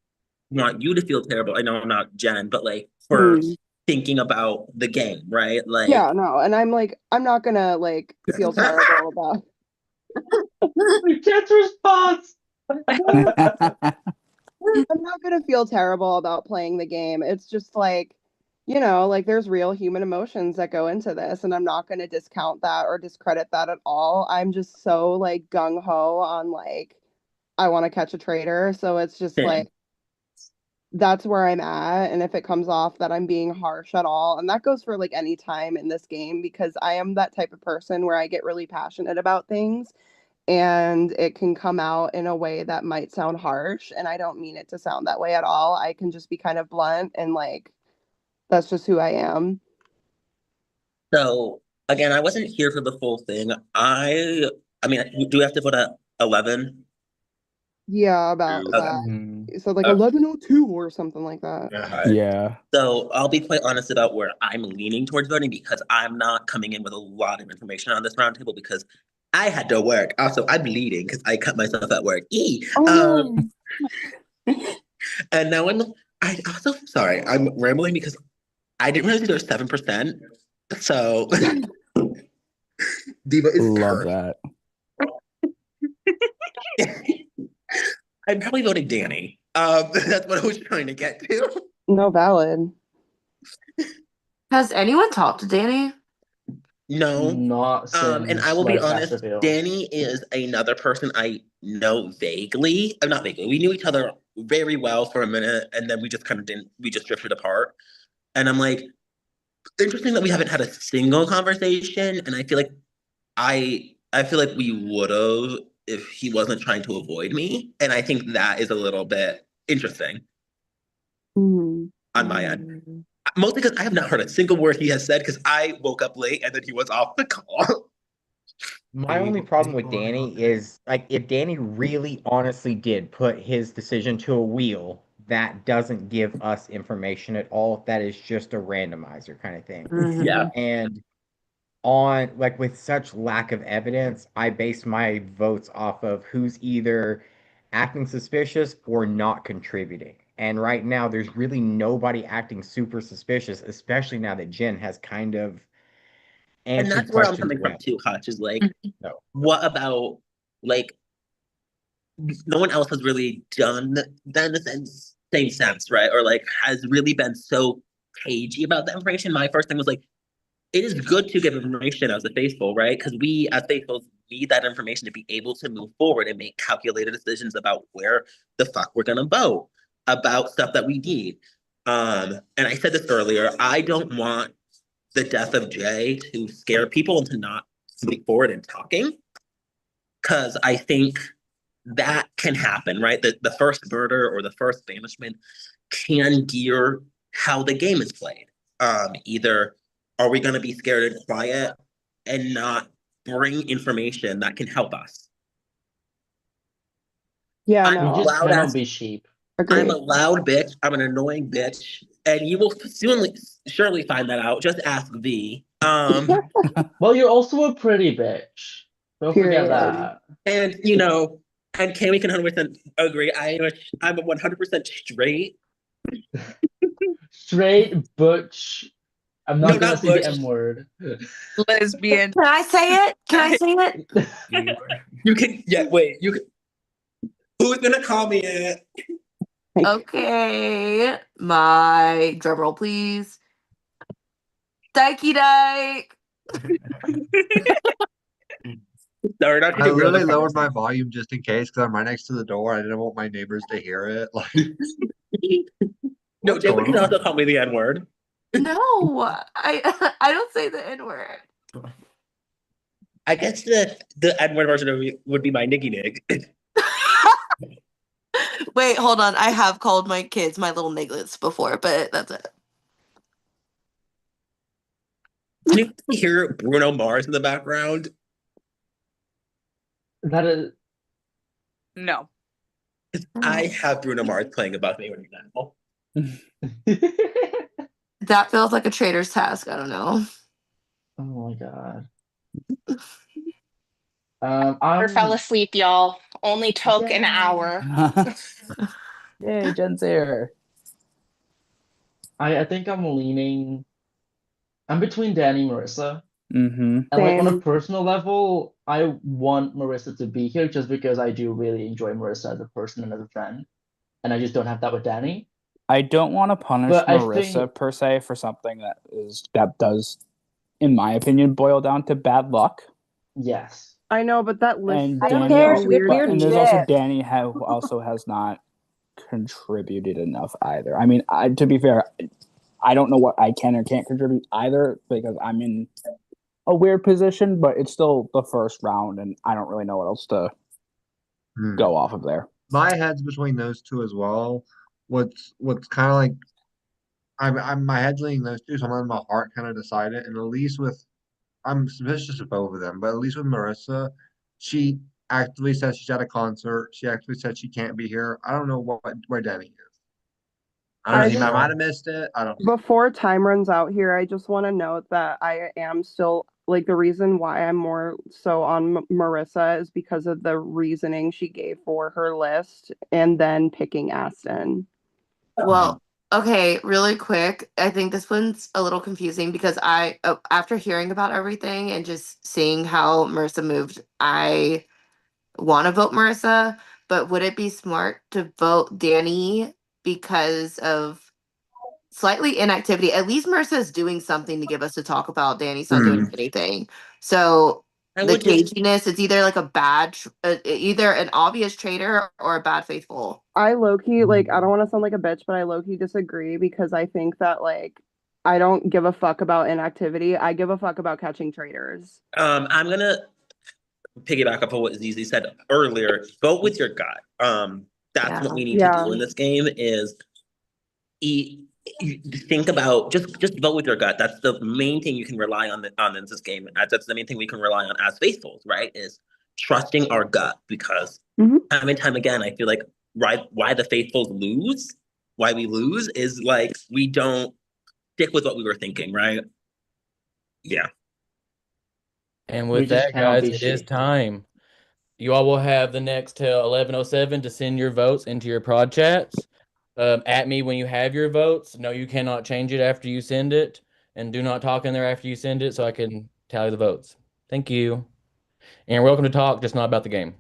want you to feel terrible. I know I'm not Jen, but like for Mm. thinking about the game, right? Like Yeah, no, and I'm like I'm not gonna like feel terrible about Jen's response. I'm not gonna feel terrible about playing the game. It's just like, you know, like there's real human emotions that go into this, and I'm not gonna discount that or discredit that at all. I'm just so like gung ho on like I want to catch a traitor, so it's just like that's where I'm at. And if it comes off that I'm being harsh at all, and that goes for like any time in this game because I am that type of person where I get really passionate about things and it can come out in a way that might sound harsh, and I don't mean it to sound that way at all. I can just be kind of blunt and like that's just who I am. So again, I wasn't here for the full thing. I mean, do we have to vote at 11? Yeah, about Okay. that. So like 11:02 or something like that. Yeah. So I'll be quite honest about where I'm leaning towards voting because I'm not coming in with a lot of information on this roundtable because I had to work. Also, I'm bleeding because I cut myself at work. Oh no. And now I also sorry, I'm rambling because I didn't realize there was 7%. So Diva is Love cursed. that. I'm probably voting Danny. That's what I was trying to get to. No, valid. Has anyone talked to Danny? No. Not since And I will be like honest, after Bill. Danny is another person I know vaguely. Not vaguely. We knew each other very well for a minute, and then we just kind of didn't. We just drifted apart. And I'm like, interesting that we haven't had a single conversation. And I feel like I feel like we would have if he wasn't trying to avoid me. And I think that is a little bit interesting on my end. Mostly because I have not heard a single word he has said because I woke up late and then he was off the call. My only problem with Danny is like if Danny really honestly did put his decision to a wheel, that doesn't give us information at all. That is just a randomizer kind of thing. Yeah. And on like with such lack of evidence, I base my votes off of who's either acting suspicious or not contributing. And right now, there's really nobody acting super suspicious, especially now that Jen has kind of And answered that's where I'm questions coming from well. too, Hutch, is like, No. what about like no one else has really done that in the same sense, right? Or like has really been so cagey about the information. My first thing was like, it is good to give information as a faithful, right? Because we as faithfuls need that information to be able to move forward and make calculated decisions about where the fuck we're gonna vote, about stuff that we need. And I said this earlier, I don't want the death of Jay to scare people into not moving forward and talking. Because I think that can happen, right? The first murder or the first banishment can gear how the game is played. Either are we going to be scared and quiet and not bring information that can help us? Yeah, I'm no. We just loud cannot as be sheep. I'm a loud bitch. I'm an annoying bitch, and you will surely find that out. Just ask V. Well, you're also a pretty bitch. Don't forget Period. that. And you know, and Cami can 100% agree. I'm a 100% straight. Straight butch. I'm No, not gonna not say the butch. M word. Lesbian. Can I say it? Can I say it? You can. Yeah. Wait. You can. Who's gonna call me it? Okay. My drum roll, please. Dikey Dyke. Sorry, not to I derail the literally lowered my conversation. volume just in case because I'm right next to the door. I didn't want my neighbors to hear it. Like, No, what's David going can on? also call me the N word. No, I don't say the N word. I guess the N word version of me would be my niggy nig. Wait, hold on. I have called my kids my little nigglets before, but that's it. Can you hear Bruno Mars in the background? That is No. I have Bruno Mars playing above me right now. That feels like a traitor's task. I don't know. Oh my god. Or fell asleep, y'all. Only took an Yay. hour. Yay, Jen's here. I think I'm leaning. I'm between Danny and Marissa. Mm-hmm. And like on a Same. personal level, I want Marissa to be here just because I do really enjoy Marissa as a person and as a friend. And I just don't have that with Danny. I don't want to punish But I Marissa think per se for something that does, in my opinion, boil down to bad luck. yes. I know, but that list And is Danny, so also, weird. and there's also Danny who also has not contributed enough either. I mean, to be fair, I don't know what I can or can't contribute either because I'm in a weird position, but it's still the first round, and I don't really know what else to go off of there. My head's between those two as well. What's kind of like I'm my head's leaning those two, so I'm letting my heart kind of decide it. And at least with I'm suspicious of both of them, but at least with Marissa, she actively said she's at a concert. She actively said she can't be here. I don't know where Denny is. I don't know. I He might just have missed it. I don't know. before time runs out here, I just want to note that I am still like the reason why I'm more so on Marissa is because of the reasoning she gave for her list and then picking Aston. Well, okay, really quick. I think this one's a little confusing because after hearing about everything and just seeing how Marissa moved, I want to vote Marissa, but would it be smart to vote Danny because of slightly inactivity? At least Marissa's doing something to give us to talk about. Danny's not doing anything. So I the would just caginess, it's either like a either an obvious traitor or a bad faithful. I low key like I don't want to sound like a bitch, but I low key disagree because I think that like I don't give a fuck about inactivity. I give a fuck about catching traitors. I'm gonna piggyback off of what Zizi said earlier. Vote with your gut. That's what we need to do in this game is eat think about just vote with your gut. That's the main thing you can rely on in this game. That's the main thing we can rely on as faithfuls, right? Is trusting our gut because time and time again, I feel like why the faithfuls lose, why we lose is like we don't stick with what we were thinking, right? Yeah. And We with just that, cannot guys, be it is shit. time. You all will have the next till 11:07 to send your votes into your prod chats. At me when you have your votes. No, you cannot change it after you send it. And do not talk in there after you send it so I can tally the votes. Thank you. And you're welcome to talk, just not about the game.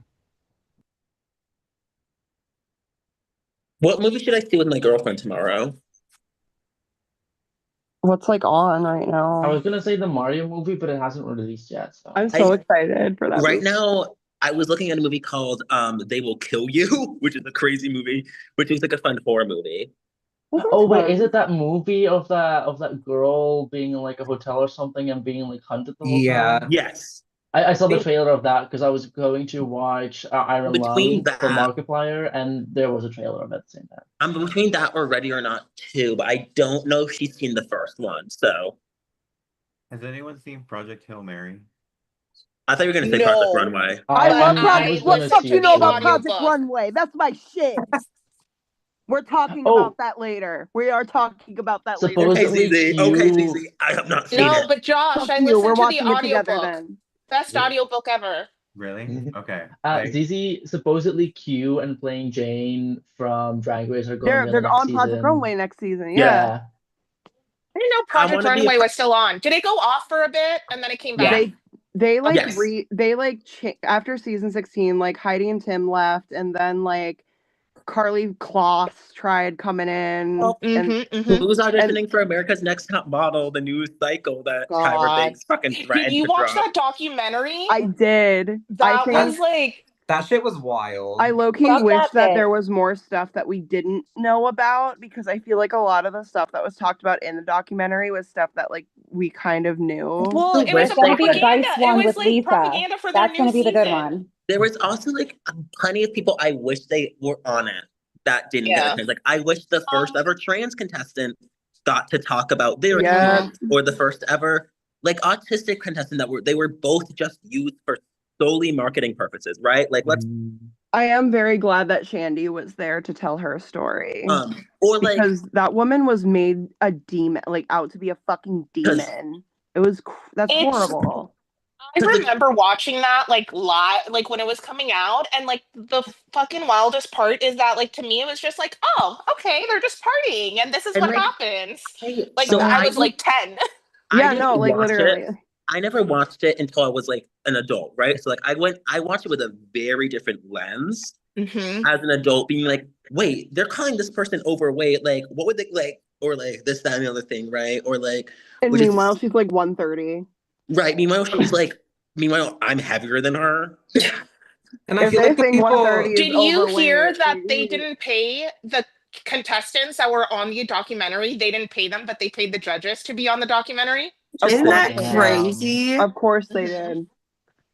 What movie should I see with my girlfriend tomorrow? What's like on right I now? was gonna say the Mario movie, but it hasn't released yet. So I'm so excited for that. Right movie. now, I was looking at a movie called They Will Kill You, which is a crazy movie, which is like a fun horror movie. Oh wait, is it that movie of that girl being in like a hotel or something and being like hunted the whole time? Yes. I saw the trailer of that because I was going to watch Iron Between Lung from that, Markiplier, and there was a trailer of it saying that. I'm between that or Ready or Not 2, but I don't know if she's seen the first one. So Has anyone seen Project Hail Mary? I thought you were gonna say Project Runway. I love I Project. was What gonna the fuck see you it know too. about Project Runway? That's my shit. We're talking about that later. We are talking about that later. Supposedly Q. I have not No, but Josh, Fuck I you. We're listened to the watching it together audiobook. then. Best audiobook ever. Really? Okay. Zizi, supposedly Q and playing Jane from Drag Race are going to be on the They're next on Project season. Runway next season. Yeah. I didn't know Project Runway was still on. Did it go off for a bit and then it came back? They like Yes. after season 16, like Heidi and Tim left, and then like Carly Kloss tried coming in. Who was auditioning for America's Next Top Model, the new cycle that Tyra God. Banks fucking Did threatened you to watch drop? that documentary? I did. That was like That shit was wild. I low-key Love wish that that bit. there was more stuff that we didn't know about because I feel like a lot of the stuff that was talked about in the documentary was stuff that like we kind of knew. Well, it was There's going to be a propaganda. Dice It one was with like Lisa. propaganda for their That's new going to be the good season. one. There was also like plenty of people I wish they were on it that didn't get a chance. Like I wish the first ever trans contestant got to talk about their experience, or the first ever like autistic contestant they were both just used for solely marketing purposes, right? Like let's I am very glad that Shandy was there to tell her story. Or like because that woman was made a demon, like out to be a fucking demon. It was that's horrible. I remember watching that like live, like when it was coming out, and like the fucking wildest part is that like to me it was just like, oh, okay, they're just partying, and this is And, what like, happens. Like so I I was like 10. I didn't watch it. I never watched it until I was like an adult, right? So like I watched it with a very different lens as an adult, being like, wait, they're calling this person overweight. Like, what would they like? Or like this, that, and the other thing, right? Or like, And meanwhile, she's like 130. Right. Meanwhile, I'm heavier than her. And I feel like when people 130 is Did you hear overweight, that they didn't pay the contestants that were on the documentary? They didn't pay them, but they paid the judges to be on the documentary. Isn't that Damn. crazy? Of course they did.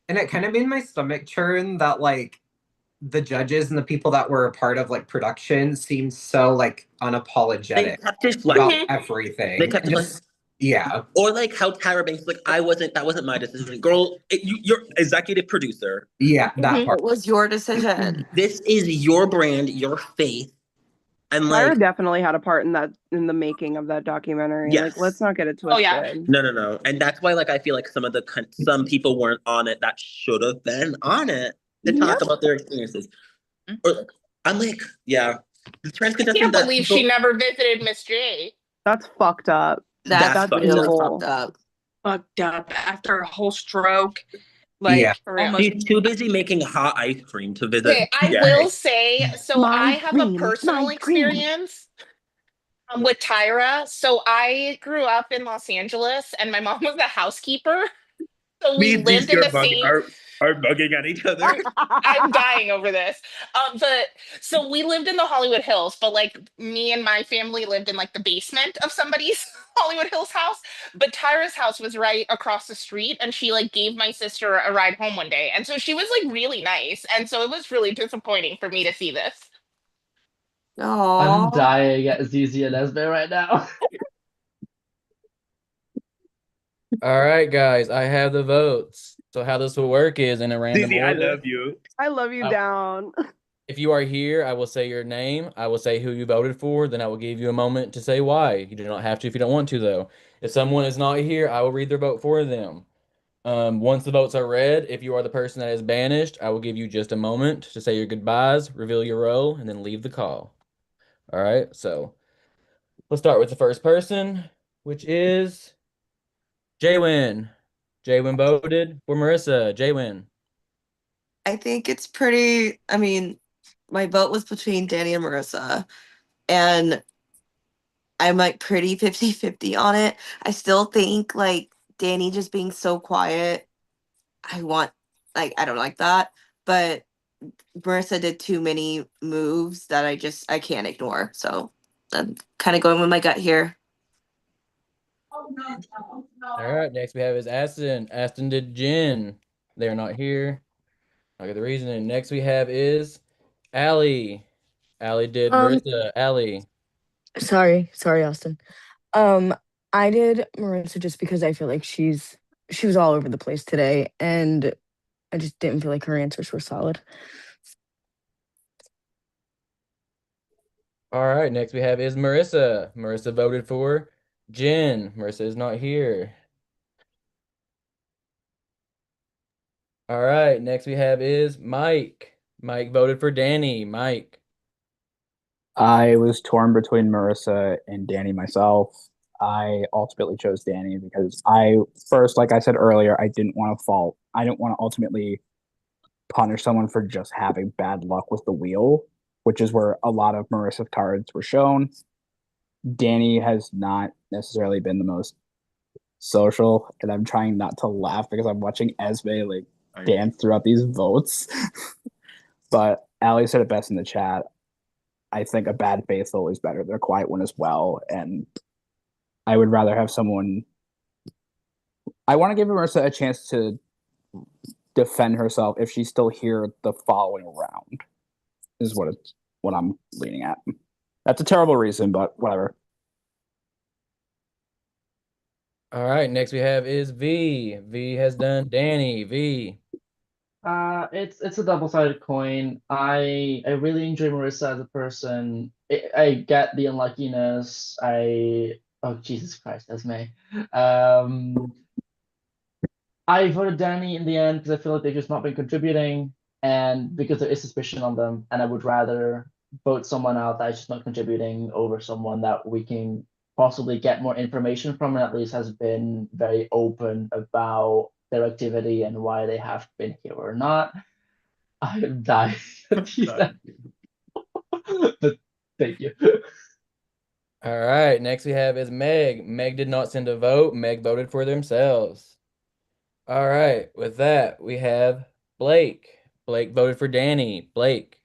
And it kind of made my stomach churn that like the judges and the people that were a part of like production seemed so like They unapologetic kept it about flat. They everything. kept it flat. Just yeah. Or like how Tyra Banks like, that wasn't my decision. Girl, you're executive producer. Yeah, that part. It was your decision. This is your brand, your faith. And like, Tyra definitely had a part in the making of that documentary. yes. Like, let's not get it Oh, twisted. yeah. No. And that's why like I feel like some people weren't on it that should have been on it to talk about their experiences. Or I'm like, yeah. The trans I contestant can't that believe she never visited Miss J. That's fucked up. That's fucked really up. fucked up. Fucked up after a whole stroke. Yeah. Almost. She's too busy making hot ice cream to visit. Okay, I will say, so My I have a dream, personal my dream. experience with Tyra. So I grew up in Los Angeles and my mom was a housekeeper. So we lived in the same. are bugging at each other. I'm dying over this. But so we lived in the Hollywood Hills, but like me and my family lived in like the basement of somebody's Hollywood Hills house. But Tyra's house was right across the street, and she like gave my sister a ride home one day, and so she was like really nice, and so it was really disappointing for me to see this. I'm Oh, dying at ZZ and Esme right now. All right, guys, I have the votes. So how this will work is in a random Zizi, I order. love you. I love you down. If you are here, I will say your name. I will say who you voted for. Then I will give you a moment to say why. You do not have to if you don't want to, though. If someone is not here, I will read their vote for them. Once the votes are read, if you are the person that is banished, I will give you just a moment to say your goodbyes, reveal your role, and then leave the call. All right, so let's start with the first person, which is Jaywin. Jaywin voted for Marissa. Jaywin. I think it's pretty. I mean, my vote was between Danny and Marissa, and I'm like pretty 50-50 on it. I still think like Danny just being so quiet, I want, like, I don't like that. But Marissa did too many moves that I can't ignore. So I'm kind of going with my gut here. All right, next we have is Aston. Aston did Jen. They're not here. I'll get the reasoning. Next we have is Allie. Allie did Marissa. Allie. Sorry, Austin. I did Marissa just because I feel like she was all over the place today, and I just didn't feel like her answers were solid. All right, next we have is Marissa. Marissa voted for Jen. Marissa is not here. All right, next we have is Mike. Mike voted for Danny. Mike. I was torn between Marissa and Danny myself. I ultimately chose Danny because like I said earlier, I didn't want to ultimately punish someone for just having bad luck with the wheel, which is where a lot of Marissa cards were shown. Danny has not necessarily been the most social, and I'm trying not to laugh because I'm watching Esme like dance throughout these votes. But Ali said it best in the chat. I think a bad faithful is better than a quiet one as well, and I would rather have someone. I want to give Marissa a chance to defend herself if she's still here the following round. Is what I'm leaning at. That's a terrible reason, but whatever. All right, next we have is V. V has done Danny. V. It's a double-sided coin. I really enjoy Marissa as a person. I get the unluckiness. Oh Jesus Christ, Esme. I voted Danny in the end because I feel like they've just not been contributing, and because there is suspicion on them, and I would rather vote someone out that's just not contributing over someone that we can possibly get more information from, and at least has been very open about their activity and why they have been here or not. I am dying. But thank you. All right, next we have is Meg. Meg did not send a vote. Meg voted for themselves. All right, with that, we have Blake. Blake voted for Danny. Blake.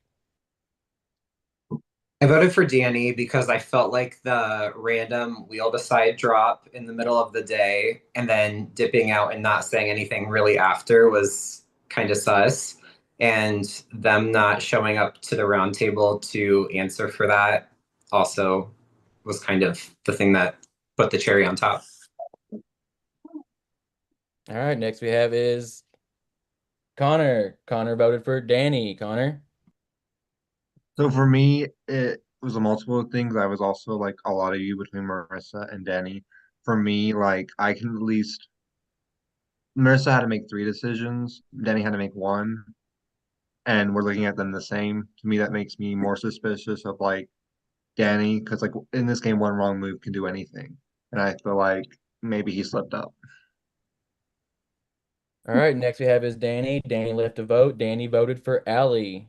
I voted for Danny because I felt like the random wheel decide drop in the middle of the day and then dipping out and not saying anything really after was kind of sus. And them not showing up to the round table to answer for that also was kind of the thing that put the cherry on top. All right, next we have is Connor. Connor voted for Danny. Connor. So for me, it was a multiple of things. I was also like a lot of you between Marissa and Danny. For me, like I can at least Marissa had to make three decisions. Danny had to make one, and we're looking at them the same. To me, that makes me more suspicious of like Danny, because like in this game, one wrong move can do anything, and I feel like maybe he slipped up. All right, next we have is Danny. Danny left a vote. Danny voted for Allie.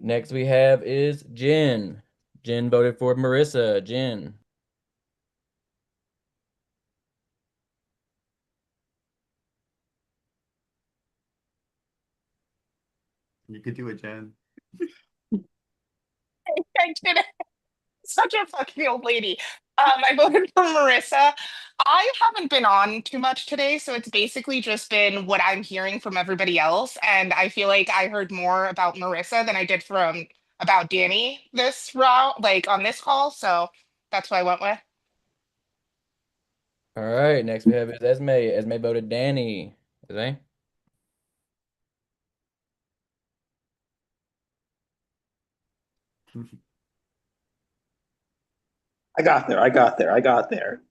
Next we have is Jen. Jen voted for Marissa. Jen. You could do it, Jen. I did it. Such a fucking old lady. I voted for Marissa. I haven't been on too much today, so it's basically just been what I'm hearing from everybody else. And I feel like I heard more about Marissa than I did from about Danny this route, like on this call. So that's what I went with. All right, next we have is Esme. Esme voted Danny. Esme? I got there. I got there. I got there.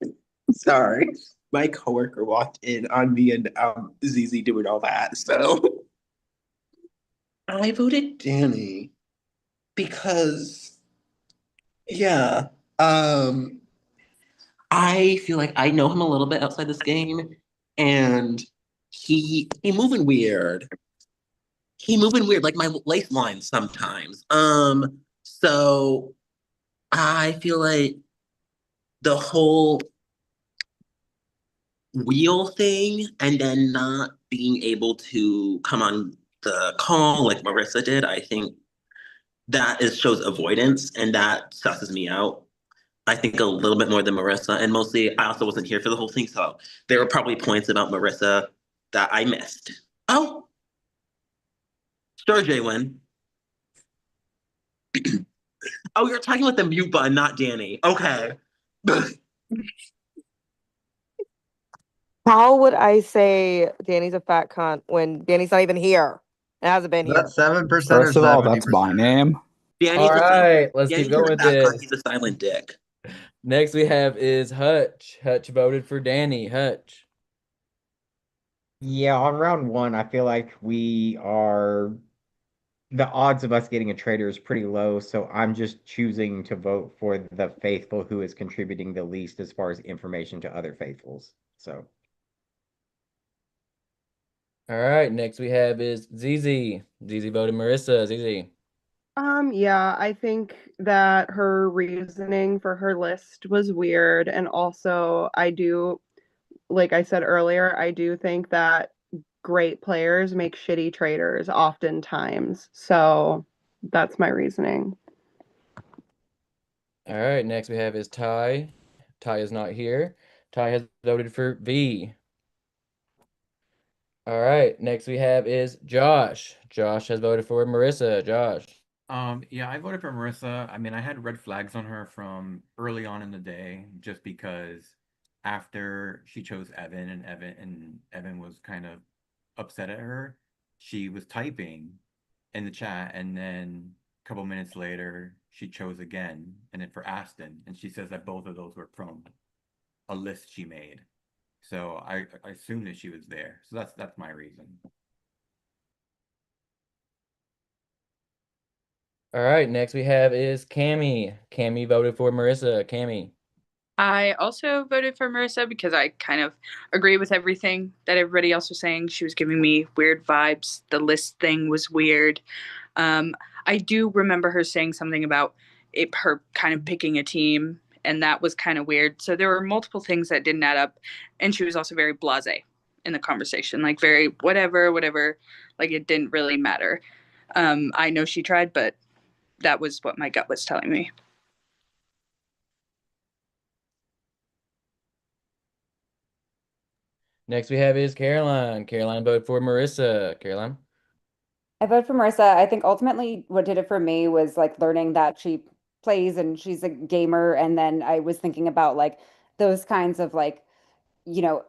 Sorry. My coworker walked in on me and ZZ doing all that. So I voted Danny because yeah. Um I feel like I know him a little bit outside this game and he moving weird. He moving weird, like my lifeline sometimes. So I feel like the whole wheel thing and then not being able to come on the call like Marissa did, I think that is shows avoidance and that stresses me out. I think a little bit more than Marissa, and mostly I also wasn't here for the whole thing, so there were probably points about Marissa that I missed. Oh, sure, Jaywin. Oh, you're talking with the mute button, not Danny. Okay. How would I say Danny's a fat cunt when Danny's not even here? It hasn't been here. That's 7% or First of all, that's my 70%. name. All right, let's keep going with this. He's a silent dick. Next we have is Hutch. Hutch voted for Danny. Hutch. Yeah, on round one, I feel like the odds of us getting a traitor is pretty low, so I'm just choosing to vote for the faithful who is contributing the least as far as information to other faithfuls. So All right, next we have is ZZ. ZZ voted Marissa. ZZ. Yeah, I think that her reasoning for her list was weird. And also, like I said earlier, I do think that great players make shitty traders oftentimes. So that's my reasoning. All right, next we have is Ty. Ty is not here. Ty has voted for V. All right, next we have is Josh. Josh has voted for Marissa. Josh. Yeah, I voted for Marissa. I mean, I had red flags on her from early on in the day, just because after she chose Evan was kind of upset at her, she was typing in the chat, and then a couple minutes later, she chose again, and then for Aston, and she says that both of those were from a list she made. So I assumed that she was there. So that's my reason. All right, next we have is Cammy. Cammy voted for Marissa. Cammy. I also voted for Marissa because I kind of agree with everything that everybody else was saying. She was giving me weird vibes. The list thing was weird. I do remember her saying something about her kind of picking a team, and that was kind of weird. So there were multiple things that didn't add up, and she was also very blasé in the conversation, like very whatever, like it didn't really matter. I know she tried, but that was what my gut was telling me. Next we have is Caroline. Caroline voted for Marissa. Caroline. I voted for Marissa. I think ultimately what did it for me was like learning that she plays and she's a gamer. And then I was thinking about like those kinds of like, you know,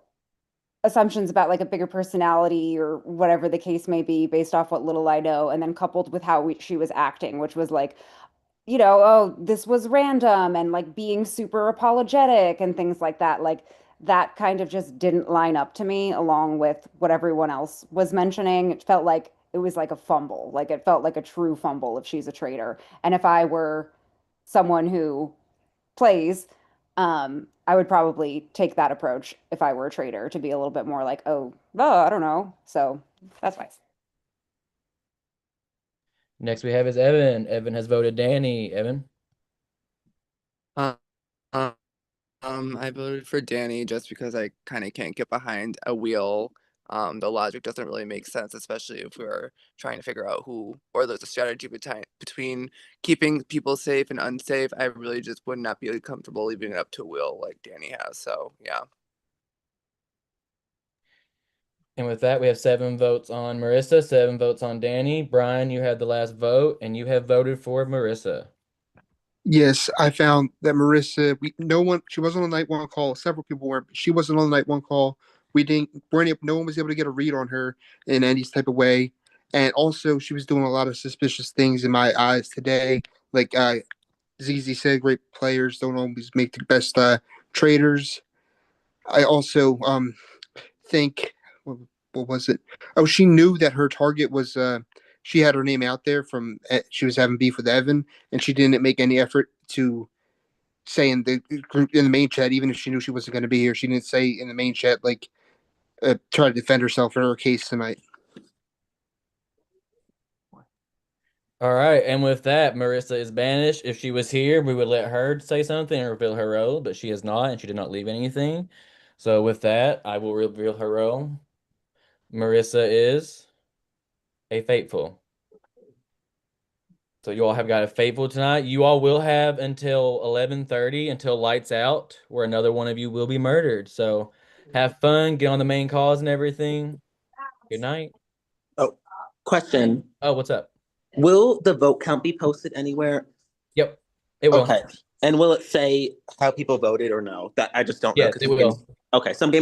assumptions about like a bigger personality or whatever the case may be based off what little I know. And then coupled with how she was acting, which was like, oh, this was random and like being super apologetic and things like that. Like that kind of just didn't line up to me along with what everyone else was mentioning. It felt like it was like a fumble. Like it felt like a true fumble if she's a traitor. And if I were someone who plays, I would probably take that approach if I were a traitor to be a little bit more like, oh, I don't know. So that's why. Next we have is Evan. Evan has voted Danny. Evan. Uh, uh, I voted for Danny just because I kind of can't get behind a wheel. The logic doesn't really make sense, especially if we're trying to figure out who, or there's a strategy between keeping people safe and unsafe. I really just would not be comfortable leaving it up to a wheel like Danny has. So yeah. And with that, we have 7 votes on Marissa, 7 votes on Danny. Brian, you had the last vote, and you have voted for Marissa. Yes, I found that Marissa. No one. She wasn't on night one call. Several people were. She wasn't on the night one call. We didn't. Weren't able, no one was able to get a read on her in any type of way. And also, she was doing a lot of suspicious things in my eyes today. Like ZZ said, great players don't always make the best traders. I also think what was it? Oh, she knew that her target was she had her name out there from she was having beef with Evan, and she didn't make any effort to say in the group in the main chat, even if she knew she wasn't going to be here, she didn't say in the main chat like try to defend herself in her case tonight. All right, and with that, Marissa is banished. If she was here, we would let her say something and reveal her role, but she is not, and she did not leave anything. So with that, I will reveal her role. Marissa is a faithful. So you all have got a faithful tonight. You all will have until 11:30 until lights out, where another one of you will be murdered. So have fun, get on the main cause and everything. Good night. Oh, question. Oh, what's up? Will the vote count be posted anywhere? Yep, it will. Okay. And will it say how people voted or no? That I just don't know. Yes, it will. Okay, some games